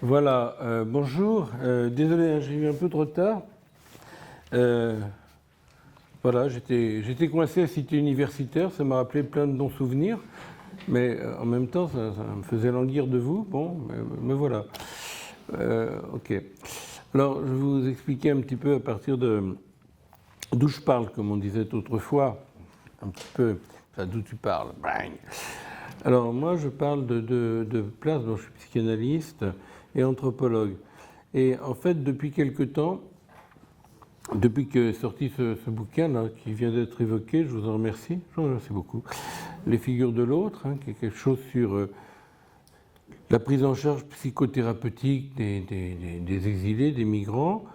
Voilà, bonjour. Désolé, hein, j'ai eu un peu de retard. Voilà, j'étais coincé à Cité Universitaire, ça m'a rappelé plein de bons souvenirs, mais en même temps, ça me faisait languir de vous. Bon, me voilà. Ok. Alors, je vais vous expliquer un petit peu à partir d'où je parle, comme on disait autrefois, un petit peu, enfin, d'où tu parles. Bang. Alors, moi, je parle de place, dont je suis psychanalyste et anthropologue. Et en fait, depuis quelque temps, depuis que est sorti ce bouquin là, qui vient d'être évoqué, je vous en remercie, je vous remercie beaucoup, Les figures de l'autre, hein, qui est quelque chose sur la prise en charge psychothérapeutique des exilés, des migrants.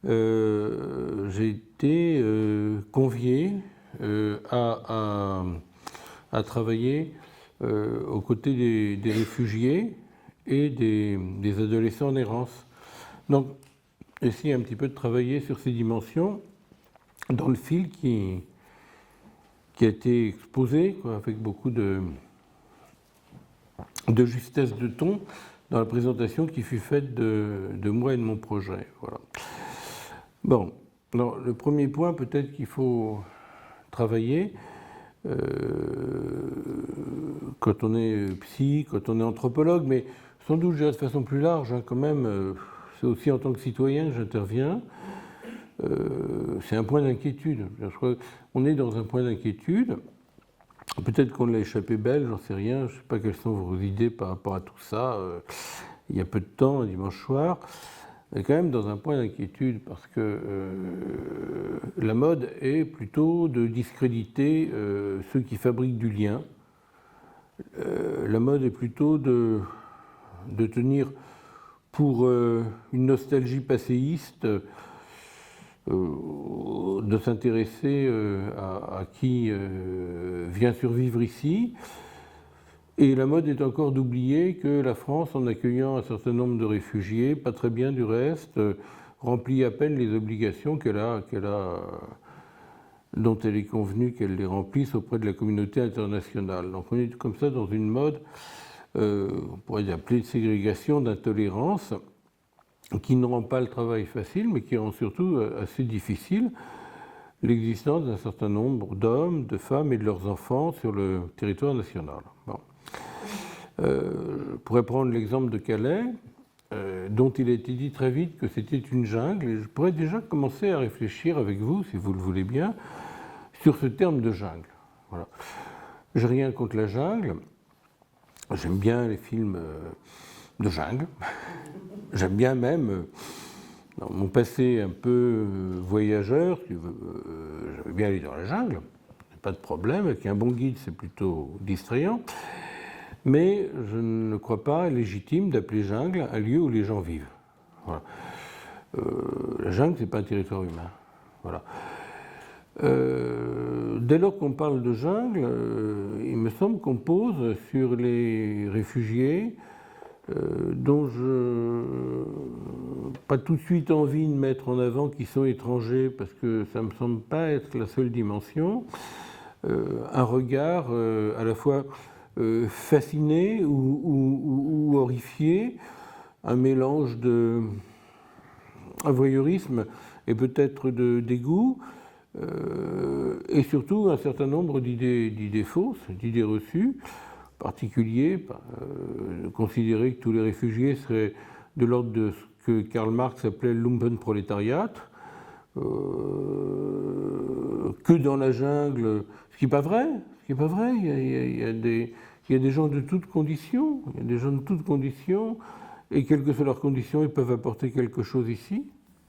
J'ai été convié à travailler aux côtés des réfugiés et des adolescents en errance. Donc, essayer un petit peu de travailler sur ces dimensions dans le fil qui a été exposé, quoi, avec beaucoup de justesse de ton dans la présentation qui fut faite de moi et de mon projet. Voilà. Bon, alors, le premier point peut-être qu'il faut travailler quand on est psy, quand on est anthropologue, mais sans doute de façon plus large, hein, quand même, c'est aussi en tant que citoyen que j'interviens. C'est un point d'inquiétude. Je crois qu'on est dans un point d'inquiétude. Peut-être qu'on l'a échappé belle, j'en sais rien. Je ne sais pas quelles sont vos idées par rapport à tout ça. Il y a peu de temps, un dimanche soir. On est quand même dans un point d'inquiétude parce que la mode est plutôt de discréditer ceux qui fabriquent du lien. La mode est plutôt de tenir pour une nostalgie passéiste, de s'intéresser à qui vient survivre ici. Et la mode est encore d'oublier que la France, en accueillant un certain nombre de réfugiés, pas très bien du reste, remplit à peine les obligations dont elle est convenue qu'elle les remplisse auprès de la communauté internationale. Donc on est comme ça dans une mode, on pourrait appeler de ségrégation, d'intolérance, qui ne rend pas le travail facile, mais qui rend surtout assez difficile l'existence d'un certain nombre d'hommes, de femmes et de leurs enfants sur le territoire national. Bon. Je pourrais prendre l'exemple de Calais, dont il a été dit très vite que c'était une jungle, et je pourrais déjà commencer à réfléchir avec vous, si vous le voulez bien, sur ce terme de jungle. Voilà. J'ai rien contre la jungle, j'aime bien les films de jungle, j'aime bien même, dans mon passé un peu voyageur, j'aimais bien aller dans la jungle, pas de problème, avec un bon guide c'est plutôt distrayant. Mais je ne crois pas légitime d'appeler jungle un lieu où les gens vivent. Voilà. La jungle, ce n'est pas un territoire humain. Voilà. Dès lors qu'on parle de jungle, il me semble qu'on pose sur les réfugiés, dont je n'ai pas tout de suite envie de mettre en avant qu'ils sont étrangers, parce que ça ne me semble pas être la seule dimension, un regard à la fois fasciné ou horrifié, un mélange de voyeurisme et peut-être de dégoût, et surtout un certain nombre d'idées fausses, d'idées reçues, en particulier considérer que tous les réfugiés seraient de l'ordre de ce que Karl Marx appelait le Lumpenprolétariat, que dans la jungle, ce qui n'est pas vrai, il y a des gens de toutes conditions, et quelles que soient leurs conditions, ils peuvent apporter quelque chose ici,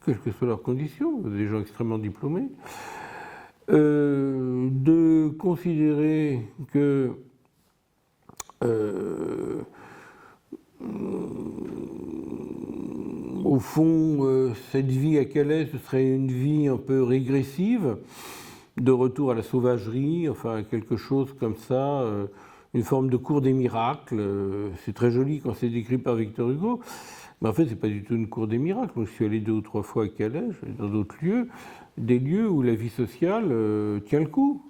quelles que soient leurs conditions, des gens extrêmement diplômés. De considérer que au fond, cette vie à Calais, ce serait une vie un peu régressive, de retour à la sauvagerie, enfin quelque chose comme ça, une forme de cour des miracles. C'est très joli quand c'est décrit par Victor Hugo, mais en fait, c'est pas du tout une cour des miracles. Moi, je suis allé 2 ou 3 fois à Calais, je suis allé dans d'autres lieux, des lieux où la vie sociale tient le coup.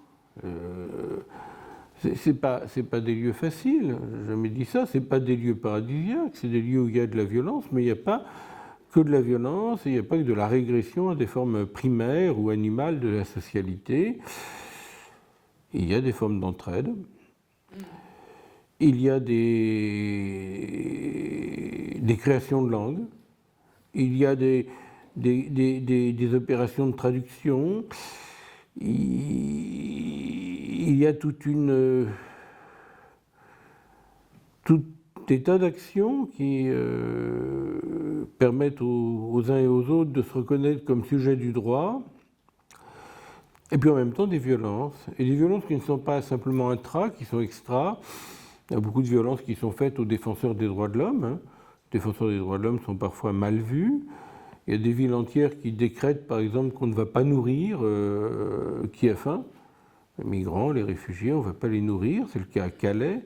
c'est pas des lieux faciles, j'ai jamais dit ça, c'est pas des lieux paradisiaques, c'est des lieux où il y a de la violence, mais il n'y a pas que de la violence, et il n'y a pas que de la régression à des formes primaires ou animales de la socialité. Il y a des formes d'entraide, il y a des créations de langue, il y a des opérations de traduction, il y a tout des tas d'actions qui permettent aux uns et aux autres de se reconnaître comme sujet du droit, et puis en même temps des violences, et des violences qui ne sont pas simplement intra, qui sont extra. Il y a beaucoup de violences qui sont faites aux défenseurs des droits de l'homme. Les défenseurs des droits de l'homme sont parfois mal vus. Il y a des villes entières qui décrètent, par exemple, qu'on ne va pas nourrir qui a faim. Les migrants, les réfugiés, on ne va pas les nourrir. C'est le cas à Calais.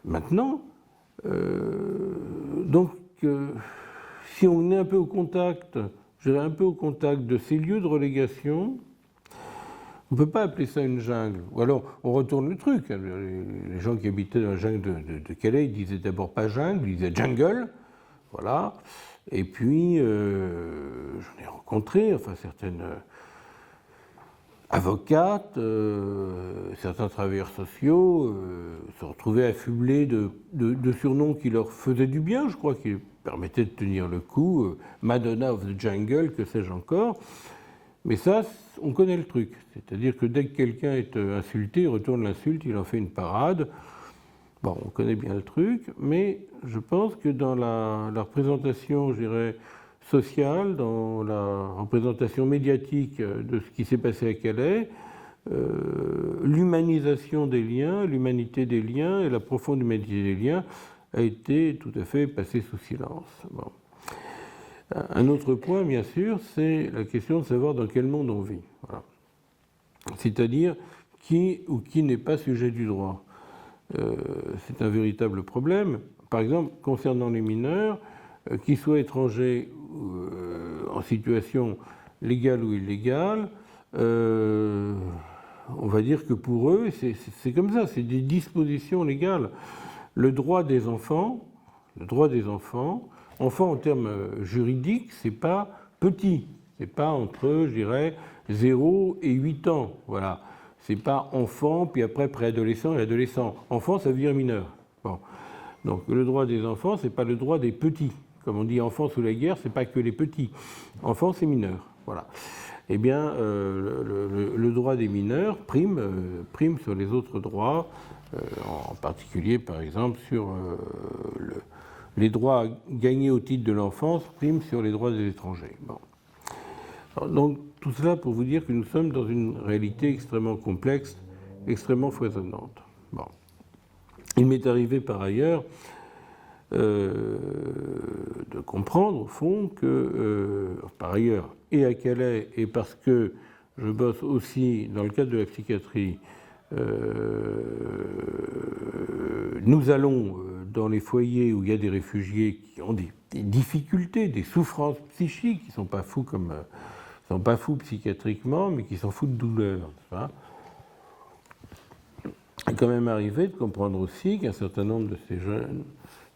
Maintenant, si on est un peu au contact, je dirais un peu au contact de ces lieux de relégation, on ne peut pas appeler ça une jungle. Ou alors, on retourne le truc. Les gens qui habitaient dans la jungle de Calais, ils disaient d'abord pas jungle, ils disaient jungle. Voilà. Et puis, j'en ai rencontré, enfin, certaines avocates, certains travailleurs sociaux se retrouvaient affublés de surnoms qui leur faisaient du bien, je crois, qui permettaient de tenir le coup. Madonna of the Jungle, que sais-je encore. Mais ça, on connaît le truc. C'est-à-dire que dès que quelqu'un est insulté, il retourne l'insulte, il en fait une parade. Bon, on connaît bien le truc, mais je pense que dans la représentation, je dirais, sociale, dans la représentation médiatique de ce qui s'est passé à Calais, l'humanisation des liens, l'humanité des liens et la profonde humanité des liens a été tout à fait passée sous silence. Bon. Un autre point, bien sûr, c'est la question de savoir dans quel monde on vit. Voilà. C'est-à-dire qui ou qui n'est pas sujet du droit. C'est un véritable problème. Par exemple, concernant les mineurs, qu'ils soient étrangers en situation légale ou illégale, on va dire que pour eux, c'est comme ça, c'est des dispositions légales. Le droit des enfants, enfant en termes juridiques, c'est pas petit, c'est pas entre, je dirais, 0 et 8 ans, voilà. C'est pas enfant, puis après préadolescent et adolescent. Enfant, ça veut dire mineur. Bon. Donc le droit des enfants, c'est pas le droit des petits. Comme on dit enfant sous la guerre, c'est pas que les petits. Enfant, c'est mineur. Voilà. Eh bien, le droit des mineurs prime sur les autres droits, en particulier, par exemple, sur les droits gagnés au titre de l'enfance priment sur les droits des étrangers. Bon. Alors, donc, tout cela pour vous dire que nous sommes dans une réalité extrêmement complexe, extrêmement foisonnante. Bon. Il m'est arrivé par ailleurs de comprendre, au fond, que, par ailleurs, et à Calais, et parce que je bosse aussi dans le cadre de la psychiatrie, nous allons dans les foyers où il y a des réfugiés qui ont des difficultés, des souffrances psychiques, qui ne sont pas fous sont pas fous psychiatriquement, mais qui sont fous de douleur. Il est quand même arrivé de comprendre aussi qu'un certain nombre de ces jeunes,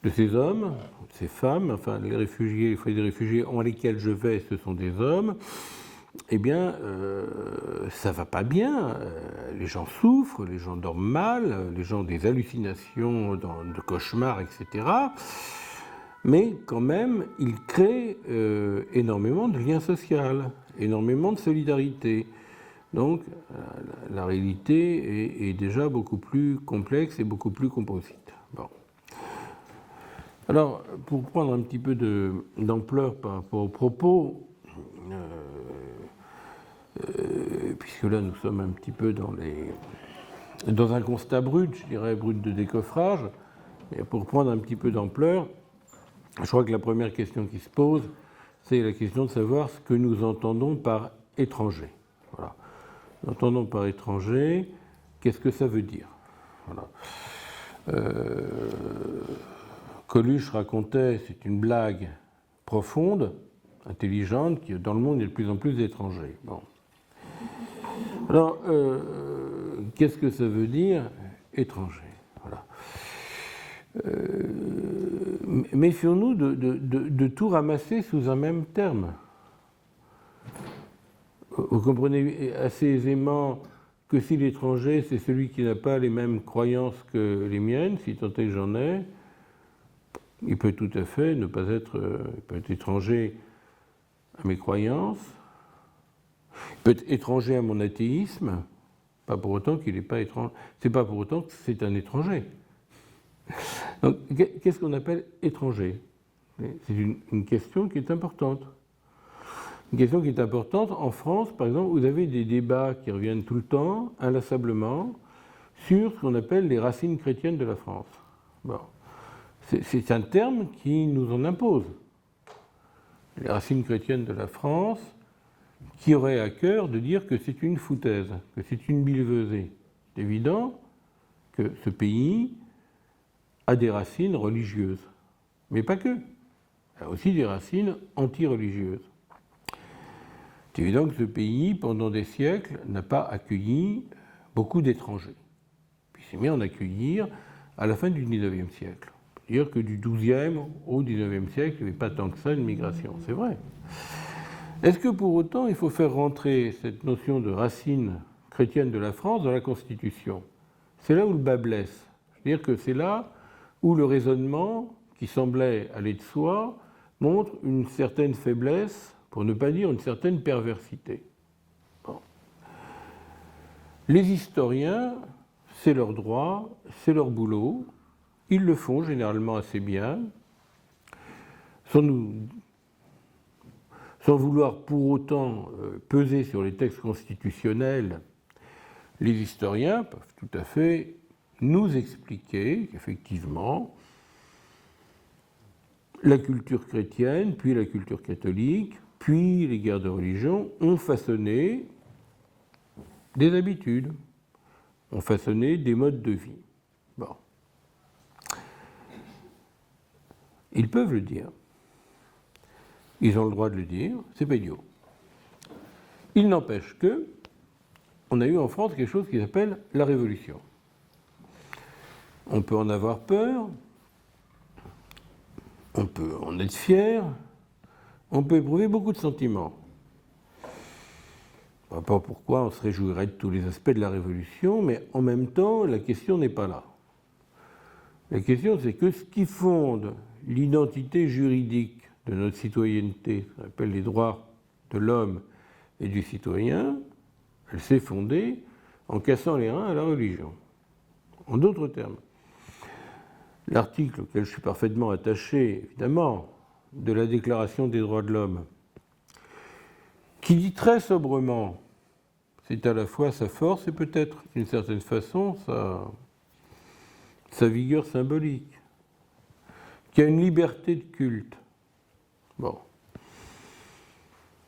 de ces hommes, de ces femmes, enfin les réfugiés, les foyers des réfugiés en lesquels je vais, ce sont des hommes, eh bien, ça va pas bien. Les gens souffrent, les gens dorment mal, les gens ont des hallucinations, de cauchemars, etc. Mais quand même, ils créent énormément de liens sociaux, énormément de solidarité. Donc, la réalité est déjà beaucoup plus complexe et beaucoup plus composite. Bon. Alors, pour prendre un petit peu d'ampleur par rapport aux propos, puisque là nous sommes un petit peu dans un constat brut, je dirais brut de décoffrage, mais pour prendre un petit peu d'ampleur, je crois que la première question qui se pose, c'est la question de savoir ce que nous entendons par étranger. Voilà. Nous entendons par étranger, qu'est-ce que ça veut dire? Voilà. Coluche racontait, c'est une blague profonde, intelligente, que dans le monde il y a de plus en plus d'étrangers. Bon. Alors, qu'est-ce que ça veut dire? étranger. Voilà. Méfions-nous de tout ramasser sous un même terme. Vous comprenez assez aisément que si l'étranger, c'est celui qui n'a pas les mêmes croyances que les miennes, si tant est que j'en ai, il peut tout à fait ne pas être, il peut être étranger à mes croyances, il peut être étranger à mon athéisme, pas pour autant qu'il n'est pas étranger, c'est pas pour autant que c'est un étranger. Donc, qu'est-ce qu'on appelle étranger? C'est une question qui est importante. Une question qui est importante. En France, par exemple, vous avez des débats qui reviennent tout le temps, inlassablement, sur ce qu'on appelle les racines chrétiennes de la France. Bon. C'est un terme qui nous en impose. Les racines chrétiennes de la France, qui aurait à cœur de dire que c'est une foutaise, que c'est une billevesée. C'est évident que ce pays a des racines religieuses, mais pas que. Il a aussi des racines anti-religieuses. C'est évident que ce pays, pendant des siècles, n'a pas accueilli beaucoup d'étrangers. Puis il s'est mis à en accueillir à la fin du XIXe siècle. C'est-à-dire que du XIIe au XIXe siècle, il n'y avait pas tant que ça une migration, c'est vrai. Est-ce que pour autant il faut faire rentrer cette notion de racine chrétienne de la France dans la Constitution? C'est là où le bas blesse. C'est-à-dire que c'est là où le raisonnement, qui semblait aller de soi, montre une certaine faiblesse, pour ne pas dire une certaine perversité. Bon. Les historiens, c'est leur droit, c'est leur boulot, ils le font généralement assez bien, sans vouloir pour autant peser sur les textes constitutionnels. Les historiens peuvent tout à fait nous expliquer qu'effectivement, la culture chrétienne, puis la culture catholique, puis les guerres de religion ont façonné des habitudes, ont façonné des modes de vie. Bon. Ils peuvent le dire. Ils ont le droit de le dire, c'est pas idiot. Il n'empêche que on a eu en France quelque chose qui s'appelle la Révolution. On peut en avoir peur, on peut en être fier, on peut éprouver beaucoup de sentiments. Je ne sais pas pourquoi on se réjouirait de tous les aspects de la Révolution, mais en même temps, la question n'est pas là. La question, c'est que ce qui fonde l'identité juridique de notre citoyenneté, ce qu'on appelle les droits de l'homme et du citoyen, elle s'est fondée en cassant les reins à la religion. En d'autres termes, l'article auquel je suis parfaitement attaché, évidemment, de la Déclaration des droits de l'homme, qui dit très sobrement, c'est à la fois sa force et peut-être, d'une certaine façon, sa vigueur symbolique, qu'il y a une liberté de culte. Bon.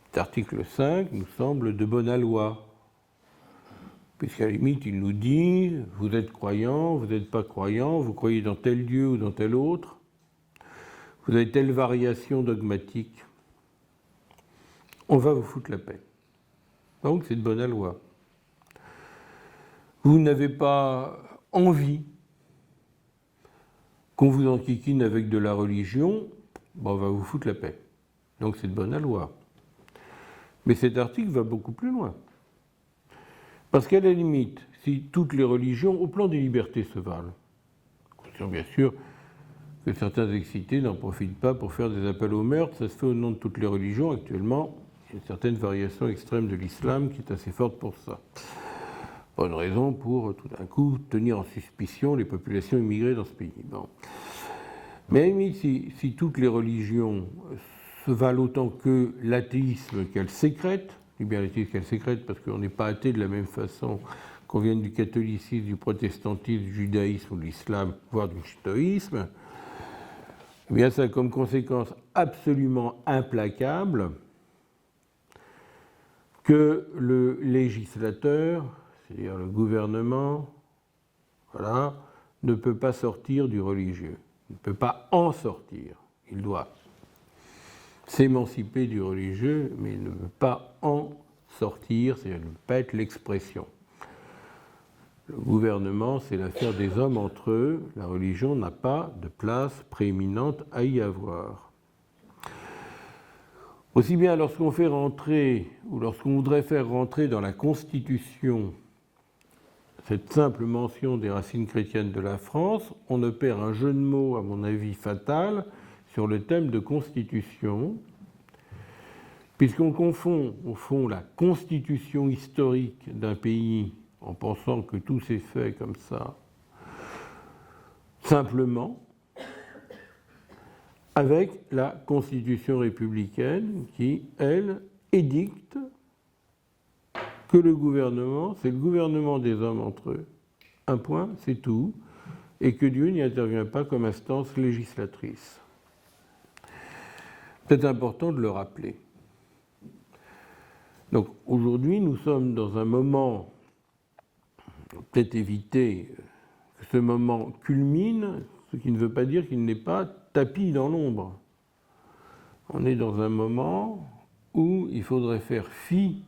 Cet article 5 nous semble de bonne loi, puisqu'à la limite, il nous dit, vous êtes croyant, vous n'êtes pas croyant, vous croyez dans tel Dieu ou dans tel autre, vous avez telle variation dogmatique, on va vous foutre la paix. Donc c'est de bonne loi. Vous n'avez pas envie qu'on vous enquiquine avec de la religion, bon, on va vous foutre la paix. Donc c'est de bonne loi. Mais cet article va beaucoup plus loin. Parce qu'à la limite, si toutes les religions, au plan des libertés, se valent, conscient bien sûr que certains excités n'en profitent pas pour faire des appels au meurtre, ça se fait au nom de toutes les religions. Actuellement, il y a une certaine variation extrême de l'islam qui est assez forte pour ça. Pas une raison pour tout d'un coup tenir en suspicion les populations immigrées dans ce pays. Bon. Mais à la limite, si toutes les religions se valent autant que l'athéisme qu'elles sécrètent, et bien l'athéisme qu'elles sécrètent parce qu'on n'est pas athée de la même façon qu'on vienne du catholicisme, du protestantisme, du judaïsme ou de l'islam, voire du shintoïsme, eh bien ça a comme conséquence absolument implacable que le législateur, c'est-à-dire le gouvernement, voilà, ne peut pas sortir du religieux, il ne peut pas en sortir, il doit s'émanciper du religieux, mais il ne peut pas en sortir, c'est-à-dire ne peut pas être l'expression. Le gouvernement, c'est l'affaire des hommes entre eux. La religion n'a pas de place prééminente à y avoir. Aussi bien lorsqu'on fait rentrer, ou lorsqu'on voudrait faire rentrer dans la Constitution cette simple mention des racines chrétiennes de la France, on opère un jeu de mots, à mon avis, fatal sur le thème de constitution, puisqu'on confond, au fond, la constitution historique d'un pays, en pensant que tout s'est fait comme ça, simplement, avec la constitution républicaine qui, elle, édicte que le gouvernement, c'est le gouvernement des hommes entre eux. Un point, c'est tout, et que Dieu n'y intervient pas comme instance législatrice. C'est important de le rappeler. Donc aujourd'hui, nous sommes dans un moment, peut-être éviter que ce moment culmine, ce qui ne veut pas dire qu'il n'est pas tapis dans l'ombre. On est dans un moment où il faudrait faire fi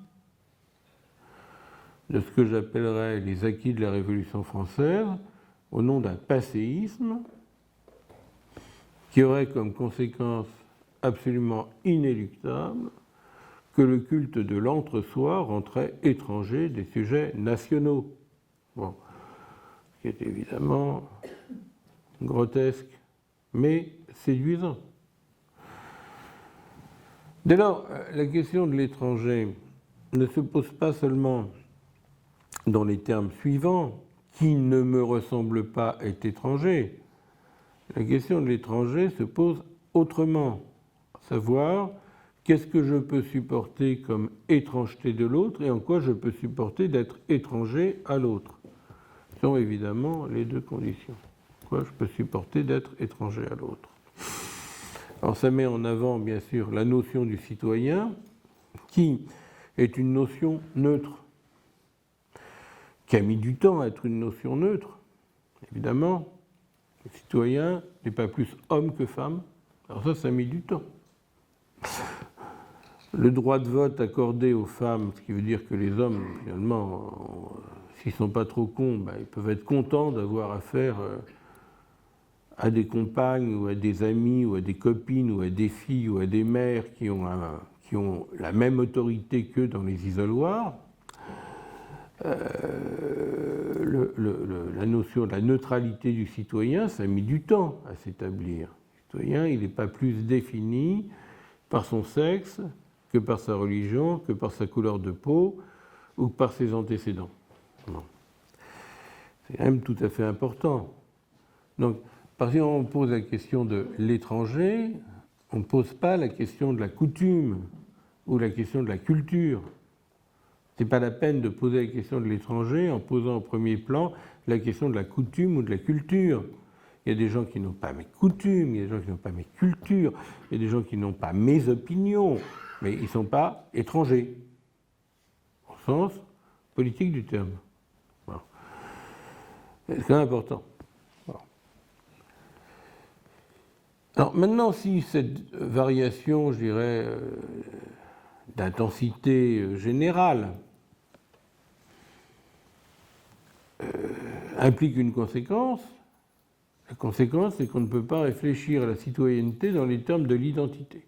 de ce que j'appellerais les acquis de la Révolution française au nom d'un passéisme qui aurait comme conséquence absolument inéluctable que le culte de l'entre-soi rentrait étranger des sujets nationaux. Bon, ce qui est évidemment grotesque, mais séduisant. Dès lors, la question de l'étranger ne se pose pas seulement dans les termes suivants, qui ne me ressemble pas est étranger. La question de l'étranger se pose autrement, à savoir qu'est-ce que je peux supporter comme étrangeté de l'autre et en quoi je peux supporter d'être étranger à l'autre. Ce sont évidemment les deux conditions. Quoi je peux supporter d'être étranger à l'autre. Alors ça met en avant bien sûr la notion du citoyen qui est une notion neutre, qui a mis du temps à être une notion neutre, évidemment. Le citoyen n'est pas plus homme que femme. Alors ça a mis du temps. Le droit de vote accordé aux femmes, ce qui veut dire que les hommes, finalement, s'ils ne sont pas trop cons, ils peuvent être contents d'avoir affaire à des compagnes ou à des amis ou à des copines ou à des filles ou à des mères qui ont la même autorité qu'eux dans les isoloirs. La notion de la neutralité du citoyen, ça a mis du temps à s'établir. Le citoyen, il n'est pas plus défini par son sexe que par sa religion, que par sa couleur de peau ou que par ses antécédents. Non. C'est quand même tout à fait important. Donc, parce qu'on pose la question de l'étranger, on ne pose pas la question de la coutume ou la question de la culture. Ce n'est pas la peine de poser la question de l'étranger en posant au premier plan la question de la coutume ou de la culture. Il y a des gens qui n'ont pas mes coutumes, il y a des gens qui n'ont pas mes cultures, il y a des gens qui n'ont pas mes opinions, mais ils ne sont pas étrangers, au sens politique du terme. Bon. C'est quand même important. Bon. Alors maintenant, si cette variation, je dirais, d'intensité générale implique une conséquence, la conséquence, c'est qu'on ne peut pas réfléchir à la citoyenneté dans les termes de l'identité.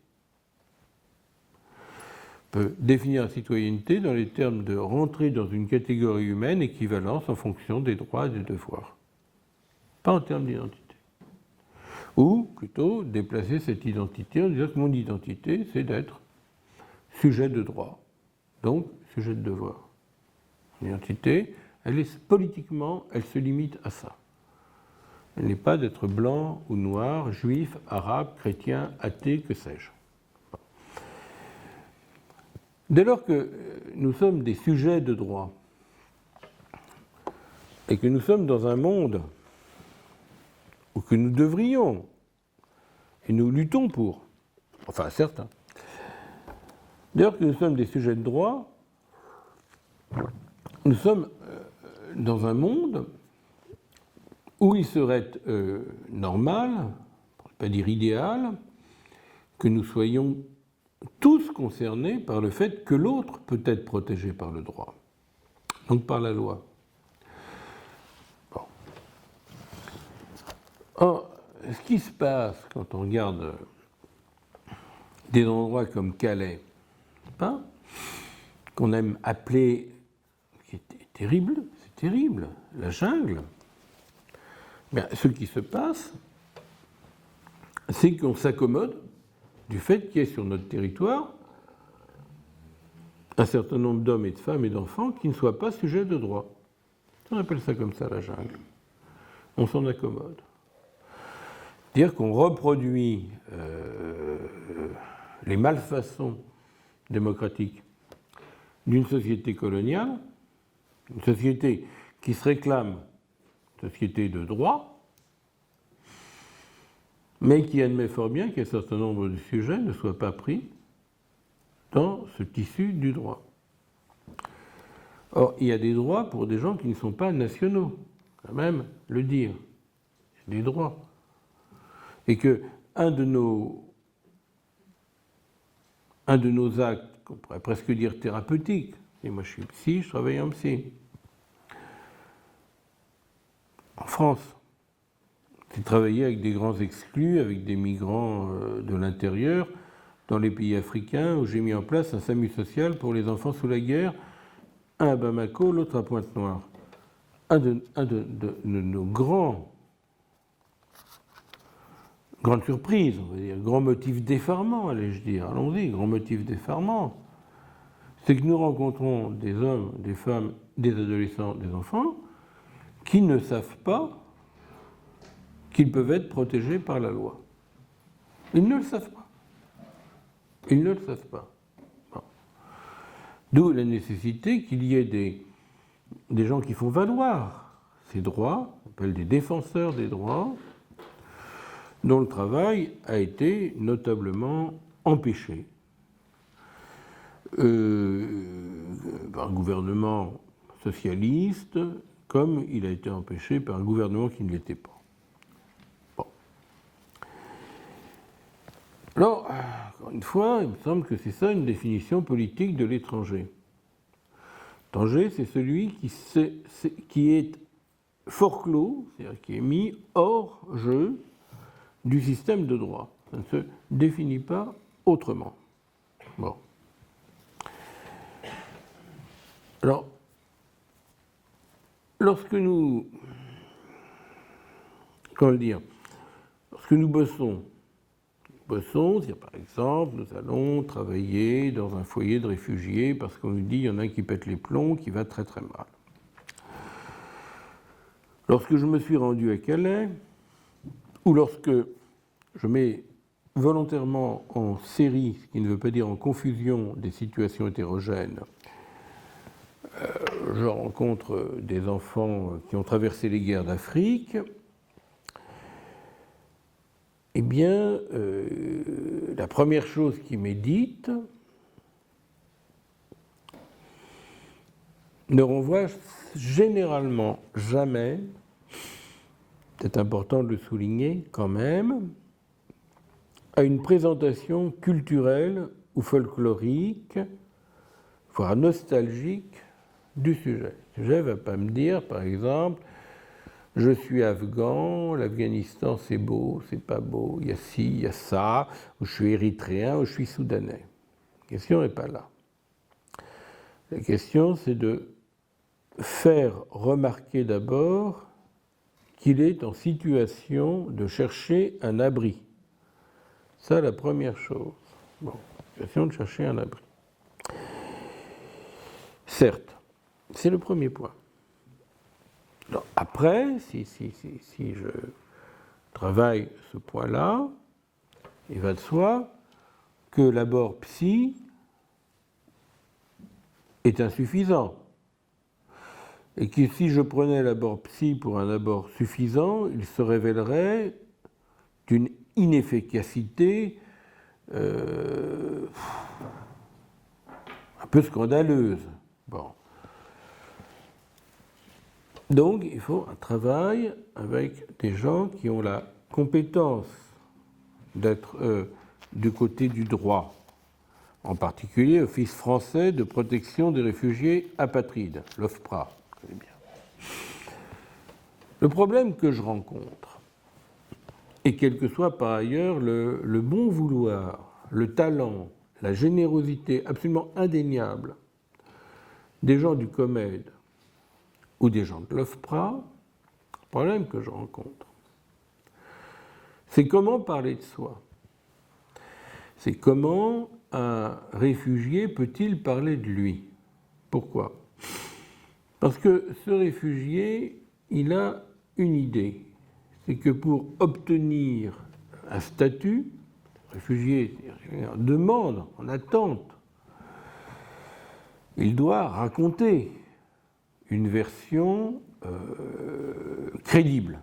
On peut définir la citoyenneté dans les termes de rentrer dans une catégorie humaine équivalence en fonction des droits et des devoirs. Pas en termes d'identité. Ou plutôt déplacer cette identité en disant que mon identité, c'est d'être sujet de droit, donc sujet de devoir. L'identité, politiquement, elle se limite à ça. Elle n'est pas d'être blanc ou noir, juif, arabe, chrétien, athée, que sais-je. Dès lors que nous sommes des sujets de droit et que nous sommes dans un monde où que nous devrions, et nous luttons pour, enfin certains, dès lors que nous sommes des sujets de droit, nous sommes dans un monde où il serait normal, pour ne pas dire idéal, que nous soyons tous concernés par le fait que l'autre peut être protégé par le droit, donc par la loi. Or, ce qui se passe quand on regarde des endroits comme Calais, pas, qu'on aime appeler, qui est terrible, c'est terrible, la jungle, bien, ce qui se passe, c'est qu'on s'accommode du fait qu'il y ait sur notre territoire un certain nombre d'hommes et de femmes et d'enfants qui ne soient pas sujets de droit. On appelle ça comme ça la jungle. On s'en accommode. C'est-à-dire qu'on reproduit les malfaçons démocratiques d'une société coloniale, une société qui se réclame société de droit, mais qui admet fort bien qu'un certain nombre de sujets ne soient pas pris dans ce tissu du droit. Or, il y a des droits pour des gens qui ne sont pas nationaux, quand même le dire. Il y a des droits. Et que un de nos actes, qu'on pourrait presque dire thérapeutiques, et moi je suis psy, je travaille en psy, en France, c'est travailler avec des grands exclus, avec des migrants de l'intérieur, dans les pays africains, où j'ai mis en place un SAMU social pour les enfants sous la guerre, un à Bamako, l'autre à Pointe-Noire. Un de nos grandes surprises, on va dire, grand motif d'effarement, allais-je dire, allons-y, grand motif d'effarement, c'est que nous rencontrons des hommes, des femmes, des adolescents, des enfants, qui ne savent pas qu'ils peuvent être protégés par la loi. Ils ne le savent pas. Ils ne le savent pas. Bon. D'où la nécessité qu'il y ait des gens qui font valoir ces droits, on appelle des défenseurs des droits, dont le travail a été notablement empêché par un gouvernement socialiste, comme il a été empêché par un gouvernement qui ne l'était pas. Bon. Alors, encore une fois, il me semble que c'est ça une définition politique de l'étranger. L'étranger, c'est celui qui est forclos, c'est-à-dire qui est mis hors jeu du système de droit. Ça ne se définit pas autrement. Bon. Alors, lorsque nous bossons, c'est-à-dire par exemple, nous allons travailler dans un foyer de réfugiés parce qu'on nous dit qu'il y en a un qui pète les plombs, qui va très très mal. Lorsque je me suis rendu à Calais, ou lorsque je mets volontairement en série, ce qui ne veut pas dire en confusion, des situations hétérogènes, je rencontre des enfants qui ont traversé les guerres d'Afrique, eh bien, la première chose qui m'est dite ne renvoie généralement jamais, c'est important de le souligner quand même, à une présentation culturelle ou folklorique, voire nostalgique, du sujet. Le sujet ne va pas me dire, par exemple, je suis afghan, l'Afghanistan c'est beau, c'est pas beau, il y a ci, il y a ça, ou je suis érythréen, ou je suis soudanais. La question n'est pas là. La question c'est de faire remarquer d'abord qu'il est en situation de chercher un abri. Ça, la première chose. Bon, situation de chercher un abri. Certes, c'est le premier point. Alors, après, si je travaille ce point-là, il va de soi que l'abord psy est insuffisant. Et que si je prenais l'abord psy pour un abord suffisant, il se révélerait d'une inefficacité un peu scandaleuse. Bon. Donc, il faut un travail avec des gens qui ont la compétence d'être du côté du droit, en particulier l'Office français de protection des réfugiés apatrides, l'OFPRA. Le problème que je rencontre, et quel que soit par ailleurs le bon vouloir, le talent, la générosité absolument indéniable des gens du COMED ou des gens de l'OFPRA, le problème que je rencontre, c'est comment parler de soi. C'est comment un réfugié peut-il parler de lui. Pourquoi ? Parce que ce réfugié, il a une idée, c'est que pour obtenir un statut, réfugié en demande, en attente, il doit raconter une version crédible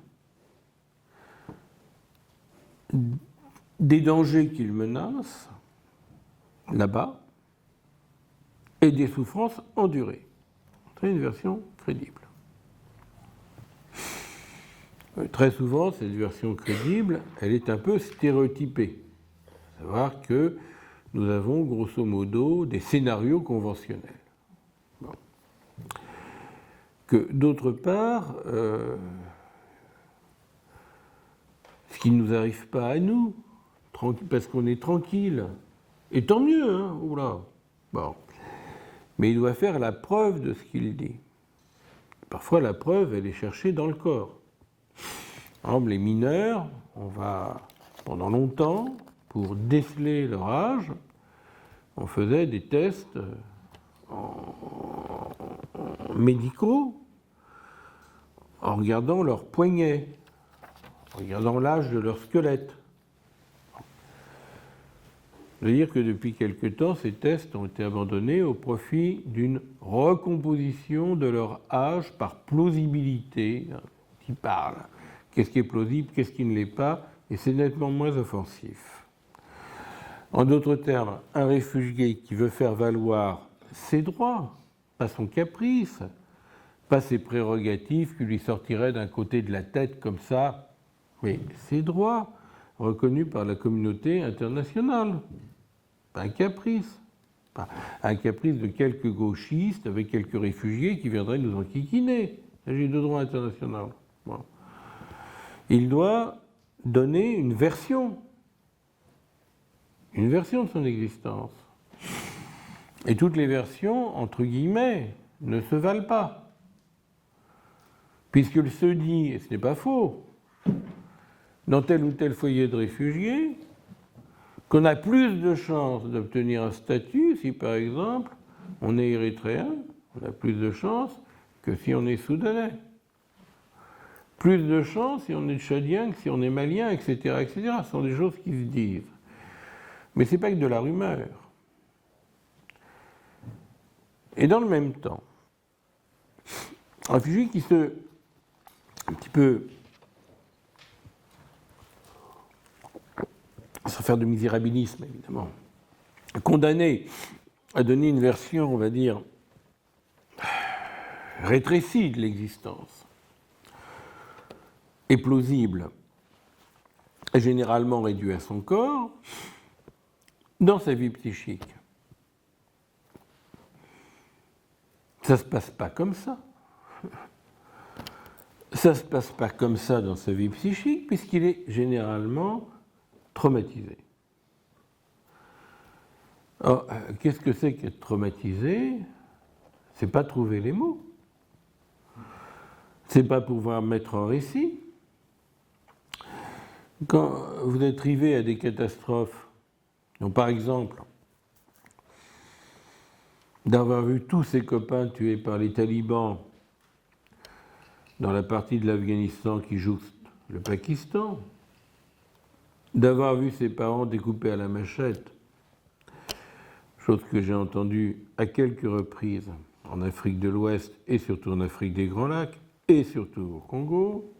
des dangers qu'il menace là-bas et des souffrances endurées. C'est une version crédible. Très souvent, cette version crédible, elle est un peu stéréotypée. À savoir que nous avons grosso modo des scénarios conventionnels. Bon. Que d'autre part, ce qui ne nous arrive pas à nous, parce qu'on est tranquille, et tant mieux, hein, oula. Bon. Mais il doit faire la preuve de ce qu'il dit. Parfois, la preuve, elle est cherchée dans le corps. Par exemple, les mineurs, on va, pendant longtemps, pour déceler leur âge, on faisait des tests médicaux en regardant leurs poignets, en regardant l'âge de leur squelette. Je veux dire que depuis quelque temps, ces tests ont été abandonnés au profit d'une recomposition de leur âge par plausibilité, qui parle. Qu'est-ce qui est plausible, qu'est-ce qui ne l'est pas, et c'est nettement moins offensif. En d'autres termes, un réfugié qui veut faire valoir ses droits, pas son caprice, pas ses prérogatives qui lui sortiraient d'un côté de la tête comme ça, mais ses droits reconnus par la communauté internationale. Pas un caprice. Pas un caprice de quelques gauchistes avec quelques réfugiés qui viendraient nous enquiquiner. Il s'agit de droit international. Bon. Il doit donner une version de son existence. Et toutes les versions, entre guillemets, ne se valent pas. Puisqu'il se dit, et ce n'est pas faux, dans tel ou tel foyer de réfugiés, qu'on a plus de chances d'obtenir un statut si, par exemple, on est érythréen, on a plus de chances que si on est soudanais. Plus de chances si on est tchadien que si on est malien, etc., etc. Ce sont des choses qui se disent. Mais ce n'est pas que de la rumeur. Et dans le même temps, un réfugié qui se... un petit peu... sans faire de misérabilisme, évidemment, condamné à donner une version, on va dire, rétrécie de l'existence, et plausible, et généralement réduit à son corps, dans sa vie psychique. Ça ne se passe pas comme ça. Ça ne se passe pas comme ça dans sa vie psychique, puisqu'il est généralement traumatisé. Alors, qu'est-ce que c'est qu'être traumatisé ? C'est pas trouver les mots. C'est pas pouvoir mettre en récit. Quand vous êtes arrivé à des catastrophes, donc par exemple, d'avoir vu tous ses copains tués par les talibans dans la partie de l'Afghanistan qui jouxte le Pakistan, d'avoir vu ses parents découpés à la machette, chose que j'ai entendue à quelques reprises en Afrique de l'Ouest et surtout en Afrique des Grands Lacs et surtout au Congo,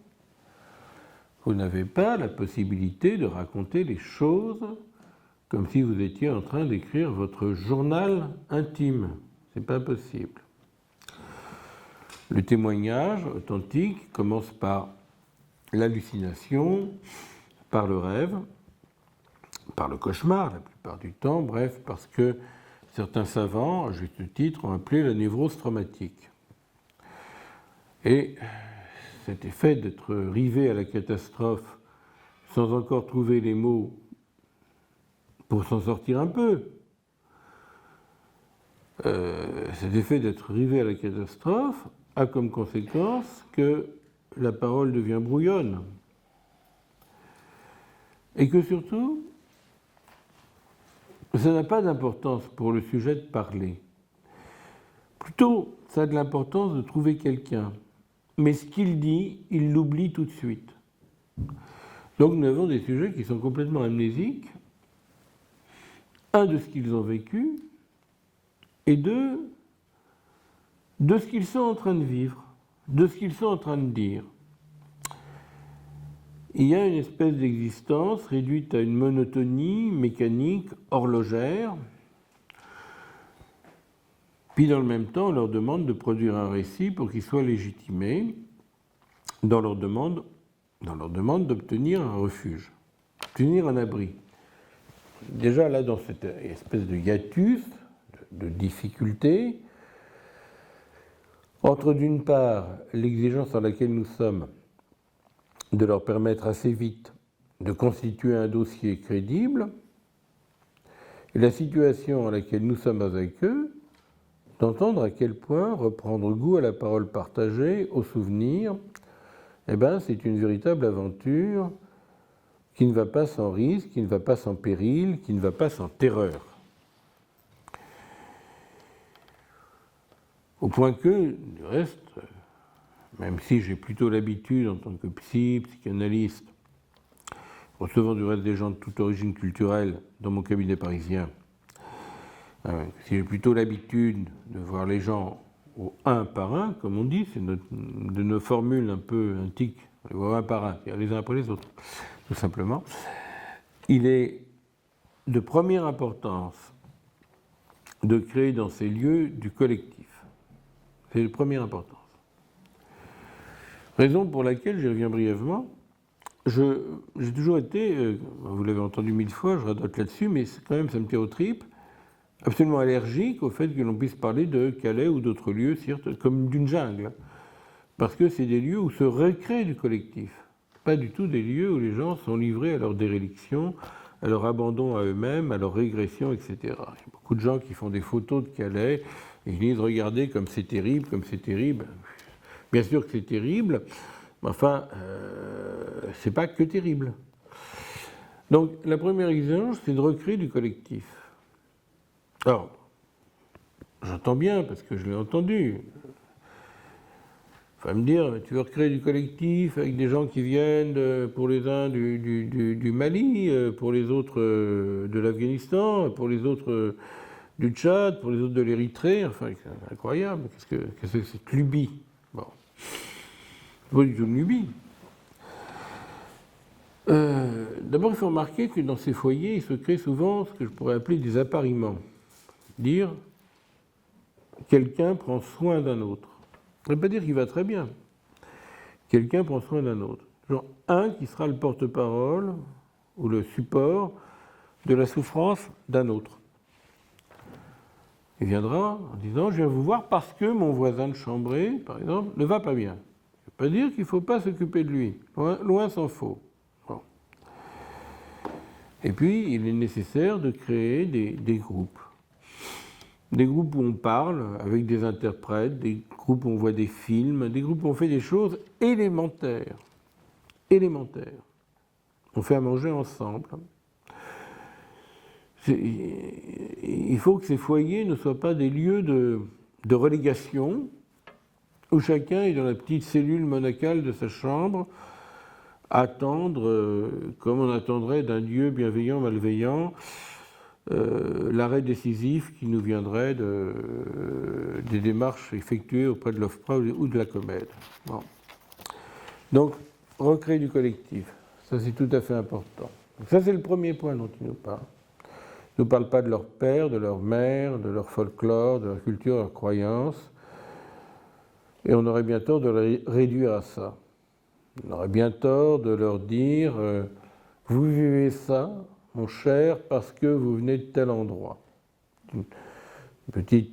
vous n'avez pas la possibilité de raconter les choses comme si vous étiez en train d'écrire votre journal intime. C'est pas possible. Le témoignage authentique commence par l'hallucination, par le rêve, par le cauchemar la plupart du temps, bref, parce que certains savants, à juste titre, ont appelé la névrose traumatique. Et cet effet d'être rivé à la catastrophe sans encore trouver les mots pour s'en sortir un peu. Cet effet d'être arrivé à la catastrophe a comme conséquence que la parole devient brouillonne. Et que surtout, ça n'a pas d'importance pour le sujet de parler. Plutôt, ça a de l'importance de trouver quelqu'un. Mais ce qu'il dit, il l'oublie tout de suite. Donc nous avons des sujets qui sont complètement amnésiques, un, de ce qu'ils ont vécu, et deux, de ce qu'ils sont en train de vivre, de ce qu'ils sont en train de dire. Il y a une espèce d'existence réduite à une monotonie mécanique, horlogère, puis dans le même temps, on leur demande de produire un récit pour qu'il soit légitimé dans leur demande d'obtenir un refuge, d'obtenir un abri. Déjà là, dans cette espèce de hiatus, de difficulté, entre d'une part l'exigence à laquelle nous sommes de leur permettre assez vite de constituer un dossier crédible, et la situation à laquelle nous sommes avec eux, d'entendre à quel point reprendre goût à la parole partagée, au souvenir, c'est une véritable aventure qui ne va pas sans risque, qui ne va pas sans péril, qui ne va pas sans terreur. Au point que, du reste, même si j'ai plutôt l'habitude, en tant que psychanalyste, recevant du reste des gens de toute origine culturelle dans mon cabinet parisien, si j'ai plutôt l'habitude de voir les gens au un par un, comme on dit, c'est de nos formules un peu antiques, on les voit un par un, les uns après les autres, tout simplement, il est de première importance de créer dans ces lieux du collectif. C'est de première importance. Raison pour laquelle, j'y reviens brièvement, j'ai toujours été, vous l'avez entendu 1000 fois, je radote là-dessus, mais quand même ça me tient aux tripes, absolument allergique au fait que l'on puisse parler de Calais ou d'autres lieux, certes, comme d'une jungle. Parce que c'est des lieux où se recrée du collectif. Pas du tout des lieux où les gens sont livrés à leur déréliction, à leur abandon à eux-mêmes, à leur régression, etc. Il y a beaucoup de gens qui font des photos de Calais et ils disent « Regardez comme c'est terrible, comme c'est terrible ». Bien sûr que c'est terrible, mais enfin, c'est pas que terrible. Donc la première exigence, c'est de recréer du collectif. Alors, j'entends bien, parce que je l'ai entendu. Il va me dire, tu veux recréer du collectif avec des gens qui viennent, pour les uns du Mali, pour les autres de l'Afghanistan, pour les autres du Tchad, pour les autres de l'Érythrée, enfin, c'est incroyable. Qu'est-ce que c'est cette lubie? Bon. C'est pas du tout une lubie. D'abord, il faut remarquer que dans ces foyers, il se crée souvent ce que je pourrais appeler des appariements. Dire quelqu'un prend soin d'un autre. Ça ne veut pas dire qu'il va très bien. Quelqu'un prend soin d'un autre. Genre un qui sera le porte-parole ou le support de la souffrance d'un autre. Il viendra en disant « Je viens vous voir parce que mon voisin de chambrée, par exemple, ne va pas bien ». Ça ne veut pas dire qu'il ne faut pas s'occuper de lui. Loin s'en faut. Bon. Et puis, il est nécessaire de créer des groupes. Des groupes où on parle avec des interprètes, des groupes où on voit des films, des groupes où on fait des choses élémentaires. Élémentaires. On fait à manger ensemble. Il faut que ces foyers ne soient pas des lieux de relégation où chacun est dans la petite cellule monacale de sa chambre à attendre, comme on attendrait d'un Dieu bienveillant, malveillant, l'arrêt décisif qui nous viendrait des démarches effectuées auprès de l'OFPRA ou de la Comède. Bon. Donc, recréer du collectif, ça c'est tout à fait important. Donc, ça c'est le premier point dont il nous parle. Il ne nous parle pas de leur père, de leur mère, de leur folklore, de leur culture, de leurs croyances. Et on aurait bien tort de les réduire à ça. On aurait bien tort de leur dire vous vivez ça, mon cher, parce que vous venez de tel endroit. Petit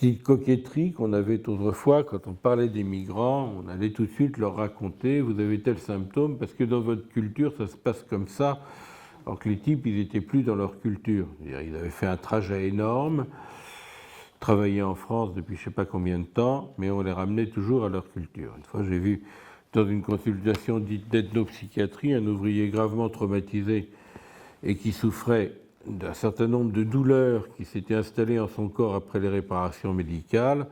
petite coquetterie qu'on avait autrefois quand on parlait des migrants, on allait tout de suite leur raconter, vous avez tel symptôme, parce que dans votre culture, ça se passe comme ça, alors que les types, ils n'étaient plus dans leur culture. Ils avaient fait un trajet énorme, travaillaient en France depuis je ne sais pas combien de temps, mais on les ramenait toujours à leur culture. Une fois, j'ai vu dans une consultation dite d'ethnopsychiatrie un ouvrier gravement traumatisé et qui souffrait d'un certain nombre de douleurs qui s'étaient installées en son corps après les réparations médicales.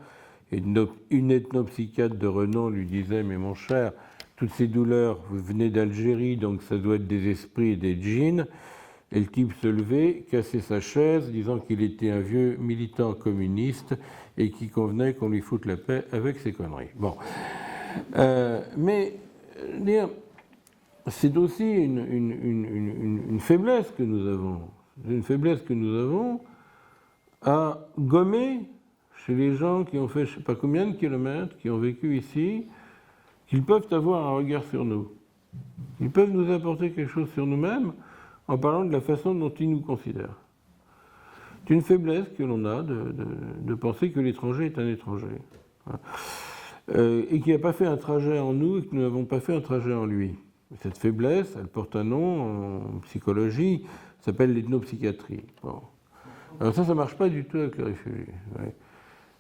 Et une ethnopsychiatre de renom lui disait « Mais mon cher, toutes ces douleurs, vous venez d'Algérie, donc ça doit être des esprits et des djinns. » Et le type se levait, cassait sa chaise, disant qu'il était un vieux militant communiste et qu'il convenait qu'on lui foute la paix avec ses conneries. Bon. Mais c'est aussi une faiblesse que nous avons. Une faiblesse que nous avons à gommer chez les gens qui ont fait je ne sais pas combien de kilomètres, qui ont vécu ici, qu'ils peuvent avoir un regard sur nous. Ils peuvent nous apporter quelque chose sur nous-mêmes en parlant de la façon dont ils nous considèrent. C'est une faiblesse que l'on a de penser que l'étranger est un étranger. Et qu'il n'a pas fait un trajet en nous et que nous n'avons pas fait un trajet en lui. Cette faiblesse, elle porte un nom en psychologie, ça s'appelle l'ethnopsychiatrie. Bon. Alors ça ne marche pas du tout avec les réfugiés. Ouais.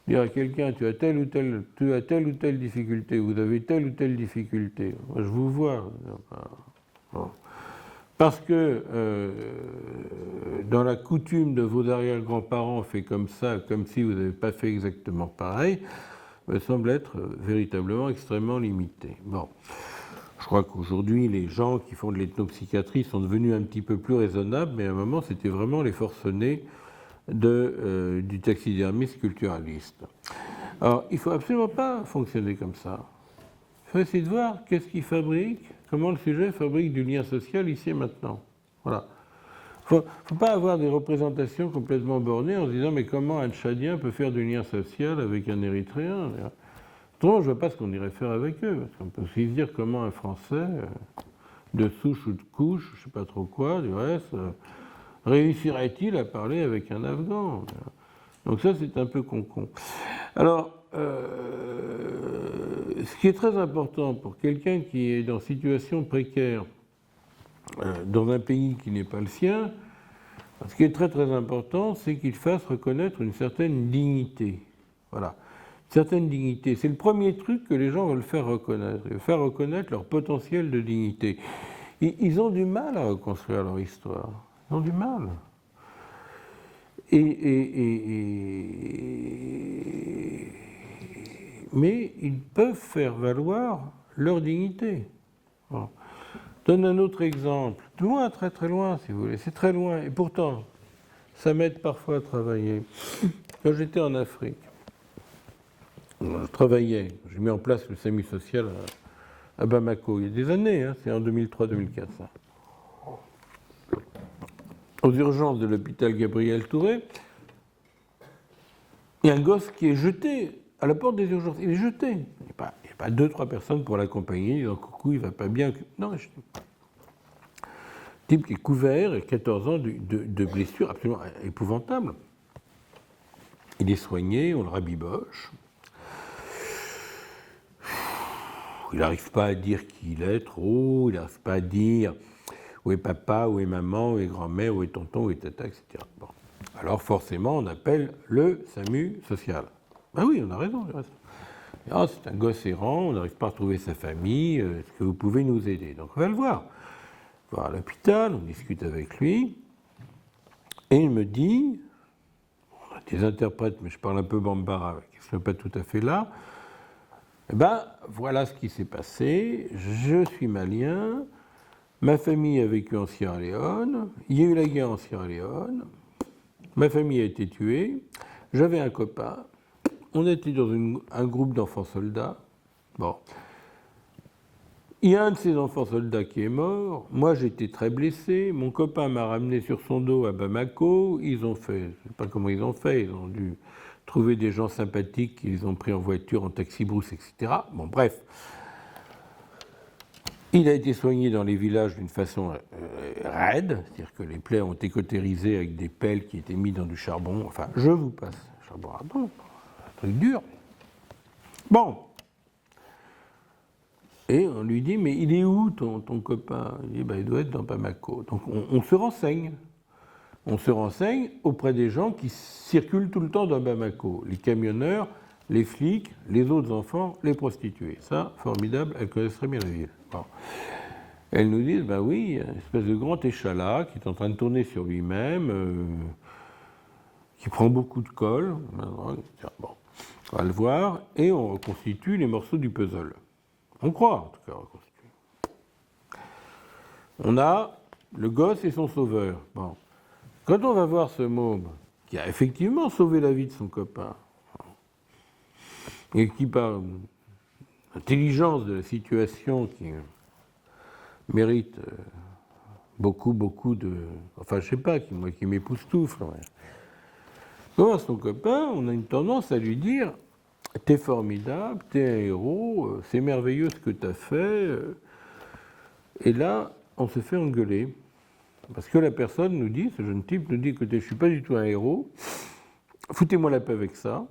Dire à quelqu'un, tu as telle ou telle difficulté, vous avez telle ou telle difficulté. Moi, je vous vois. Bon. Parce que dans la coutume de vos arrière-grands-parents, on fait comme ça, comme si vous n'avez pas fait exactement pareil, me semble être véritablement extrêmement limité. Bon. Je crois qu'aujourd'hui, les gens qui font de l'ethnopsychiatrie sont devenus un petit peu plus raisonnables, mais à un moment, c'était vraiment les forcenés du taxidermiste culturaliste. Alors, il ne faut absolument pas fonctionner comme ça. Il faut essayer de voir qu'est-ce qu'il fabrique, comment le sujet fabrique du lien social ici et maintenant. Voilà. Il ne faut pas avoir des représentations complètement bornées en se disant mais comment un Tchadien peut faire du lien social avec un Érythréen. Autrement, je ne vois pas ce qu'on irait faire avec eux. Parce qu'on peut aussi se dire comment un Français, de souche ou de couche, je ne sais pas trop quoi, du reste, réussirait-il à parler avec un Afghan? Donc ça, c'est un peu con-con. Alors, ce qui est très important pour quelqu'un qui est dans situation précaire dans un pays qui n'est pas le sien, ce qui est très très important, c'est qu'il fasse reconnaître une certaine dignité. Voilà. Certaine dignité. C'est le premier truc que les gens veulent faire reconnaître. Ils veulent faire reconnaître leur potentiel de dignité. Ils ont du mal à reconstruire leur histoire. Ils ont du mal. Mais ils peuvent faire valoir leur dignité. Bon. Je donne un autre exemple. Loin, très très loin, si vous voulez. C'est très loin. Et pourtant, ça m'aide parfois à travailler. Quand j'étais en Afrique, je travaillais, j'ai mis en place le SAMU social à Bamako il y a des années, hein, c'est en 2003-2004 ça. Aux urgences de l'hôpital Gabriel Touré, il y a un gosse qui est jeté à la porte des urgences. Il est jeté. Il n'y a pas 2-3 personnes pour l'accompagner, disant coucou, il ne va pas bien. Non, type qui est couvert, 14 ans de blessures absolument épouvantables. Il est soigné, on le rabiboche. Il n'arrive pas à dire qui il est trop, il n'arrive pas à dire où est papa, où est maman, où est grand-mère, où est tonton, où est tata, etc. Bon. Alors forcément, on appelle le SAMU social. Ben oui, on a raison. Ah, c'est un gosse errant, on n'arrive pas à retrouver sa famille, est-ce que vous pouvez nous aider? Donc on va le voir. On va à l'hôpital, on discute avec lui, et il me dit, on a des interprètes, mais je parle un peu bambara, qui ne sont pas tout à fait là, eh ben, voilà ce qui s'est passé, je suis malien, ma famille a vécu en Sierra Leone, il y a eu la guerre en Sierra Leone, ma famille a été tuée, j'avais un copain, on était dans un groupe d'enfants soldats, bon, il y a un de ces enfants soldats qui est mort, moi j'étais très blessé, mon copain m'a ramené sur son dos à Bamako, ils ont fait, je ne sais pas comment ils ont fait, ils ont dû trouver des gens sympathiques qu'ils ont pris en voiture, en taxi-brousse, etc. Bon, bref. Il a été soigné dans les villages d'une façon raide, c'est-à-dire que les plaies ont été cautérisées avec des pelles qui étaient mises dans du charbon. Enfin, je vous passe charbon ardent. truc dur. Bon. Et on lui dit, mais il est où ton copain? Il dit, il doit être dans Bamako. Donc on se renseigne. On se renseigne auprès des gens qui circulent tout le temps dans Bamako. Les camionneurs, les flics, les autres enfants, les prostituées. Ça, formidable, elles connaissent très bien la ville. Bon. Elles nous disent, oui, il y a une espèce de grand échalas qui est en train de tourner sur lui-même, qui prend beaucoup de colle. Bon, on va le voir, et on reconstitue les morceaux du puzzle. On croit, en tout cas, reconstituer. On a le gosse et son sauveur. Bon. Quand on va voir ce môme, qui a effectivement sauvé la vie de son copain, et qui, par l'intelligence de la situation, qui mérite beaucoup de... Enfin, je sais pas, qui m'époustoufle. Ouais. Quand on voit son copain, on a une tendance à lui dire « T'es formidable, t'es un héros, c'est merveilleux ce que t'as fait. » Et là, on se fait engueuler. Parce que la personne nous dit, ce jeune type nous dit, écoutez, je ne suis pas du tout un héros, foutez-moi la paix avec ça.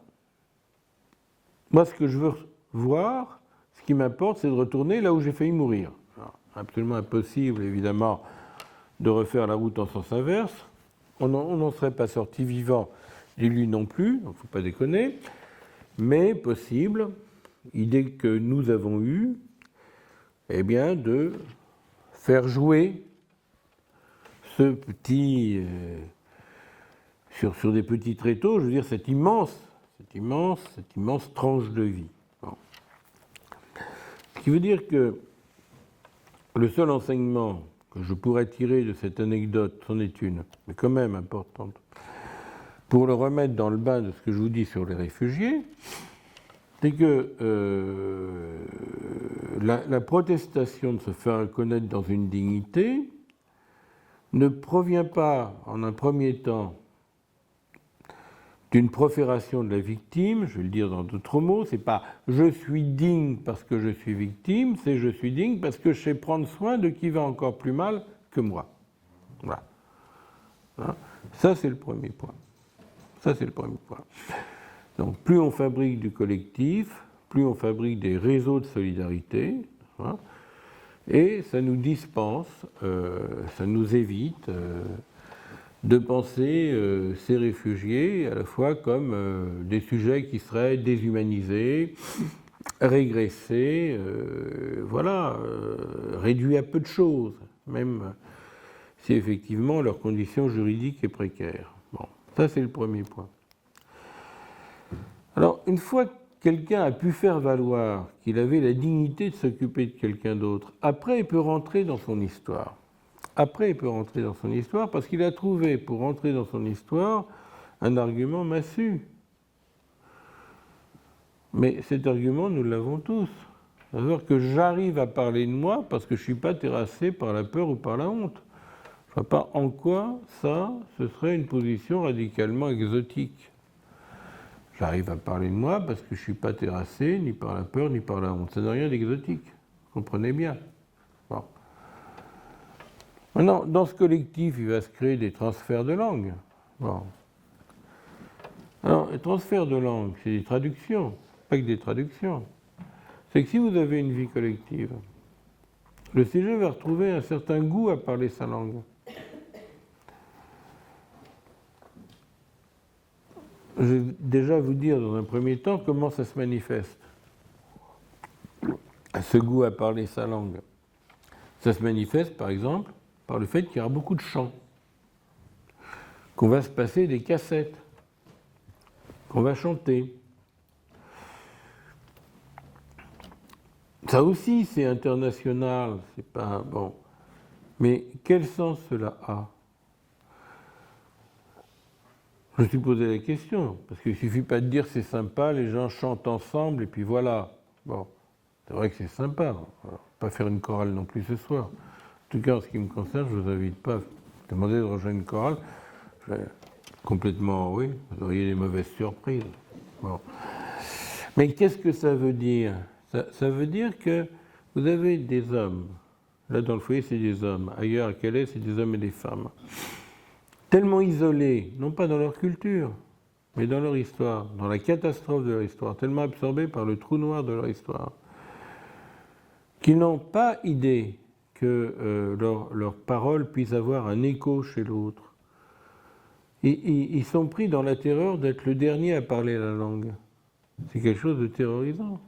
Moi, ce que je veux voir, ce qui m'importe, c'est de retourner là où j'ai failli mourir. Alors, absolument impossible, évidemment, de refaire la route en sens inverse. On n'en serait pas sorti vivant, et lui non plus, donc il ne faut pas déconner. Mais possible, idée que nous avons eue, eh bien, de faire jouer ce petit, sur des petits tréteaux, je veux dire, cette immense tranche de vie. Bon. Ce qui veut dire que le seul enseignement que je pourrais tirer de cette anecdote, c'en est une, mais quand même importante, pour le remettre dans le bain de ce que je vous dis sur les réfugiés, c'est que la protestation de se faire reconnaître dans une dignité ne provient pas, en un premier temps, d'une profération de la victime, je vais le dire dans d'autres mots, c'est pas « je suis digne parce que je suis victime », c'est « je suis digne parce que je sais prendre soin de qui va encore plus mal que moi ». Voilà. Hein? Ça, c'est le premier point. Ça, c'est le premier point. Donc, plus on fabrique du collectif, plus on fabrique des réseaux de solidarité, hein, et ça nous dispense, ça nous évite de penser ces réfugiés à la fois comme des sujets qui seraient déshumanisés, régressés, réduits à peu de choses, même si effectivement leur condition juridique est précaire. Bon, ça c'est le premier point. Alors, une fois que quelqu'un a pu faire valoir qu'il avait la dignité de s'occuper de quelqu'un d'autre, après il peut rentrer dans son histoire. Après il peut rentrer dans son histoire parce qu'il a trouvé, pour rentrer dans son histoire, un argument massu. Mais cet argument, nous l'avons tous. C'est-à-dire que j'arrive à parler de moi parce que je ne suis pas terrassé par la peur ou par la honte. Je ne vois pas en quoi ça, ce serait une position radicalement exotique. J'arrive à parler de moi parce que je ne suis pas terrassé ni par la peur ni par la honte. Ça n'a rien d'exotique. Vous comprenez bien. Bon. Maintenant, dans ce collectif, il va se créer des transferts de langue. Bon. Alors, les transferts de langue, c'est des traductions, pas que des traductions. C'est que si vous avez une vie collective, le CG va retrouver un certain goût à parler sa langue. Je vais déjà vous dire dans un premier temps comment ça se manifeste, ce goût à parler sa langue. Ça se manifeste par exemple par le fait qu'il y aura beaucoup de chants, qu'on va se passer des cassettes, qu'on va chanter. Ça aussi c'est international, c'est pas bon. Mais quel sens cela a ? Je me suis posé la question, parce qu'il ne suffit pas de dire c'est sympa, les gens chantent ensemble et puis voilà. Bon, c'est vrai que c'est sympa, on va pas faire une chorale non plus ce soir. En tout cas, en ce qui me concerne, je ne vous invite pas à demander de rejoindre une chorale. Complètement, oui, vous auriez des mauvaises surprises. Bon. Mais qu'est-ce que ça veut dire ? Ça veut dire que vous avez des hommes, là dans le foyer c'est des hommes, ailleurs à Calais c'est des hommes et des femmes, tellement isolés, non pas dans leur culture, mais dans leur histoire, dans la catastrophe de leur histoire, tellement absorbés par le trou noir de leur histoire, qu'ils n'ont pas idée que leurs paroles puissent avoir un écho chez l'autre. Ils sont pris dans la terreur d'être le dernier à parler la langue. C'est quelque chose de terrorisant.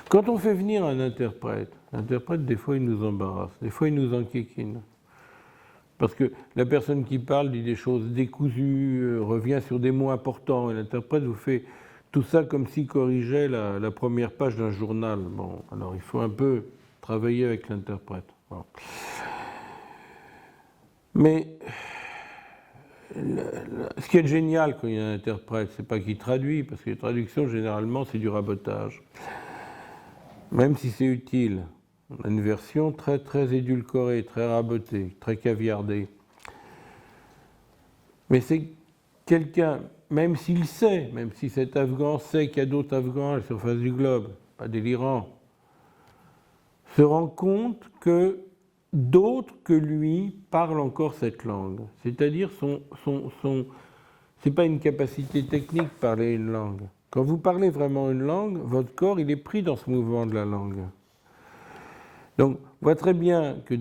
Quand on fait venir un interprète, l'interprète, des fois, il nous embarrasse, des fois, il nous enquiquine. Parce que la personne qui parle dit des choses décousues, revient sur des mots importants, et l'interprète vous fait tout ça comme s'il corrigeait la première page d'un journal. Bon, alors il faut un peu travailler avec l'interprète. Bon. Mais ce qui est génial quand il y a un interprète, c'est pas qu'il traduit, parce que les traductions, généralement, c'est du rabotage. Même si c'est utile, on a une version très, très édulcorée, très rabotée, très caviardée. Mais c'est quelqu'un, même s'il sait, même si cet Afghan sait qu'il y a d'autres Afghans à la surface du globe, pas délirant, se rend compte que d'autres que lui parlent encore cette langue. C'est-à-dire, c'est pas une capacité technique de parler une langue. Quand vous parlez vraiment une langue, votre corps, il est pris dans ce mouvement de la langue. Donc, on voit très bien que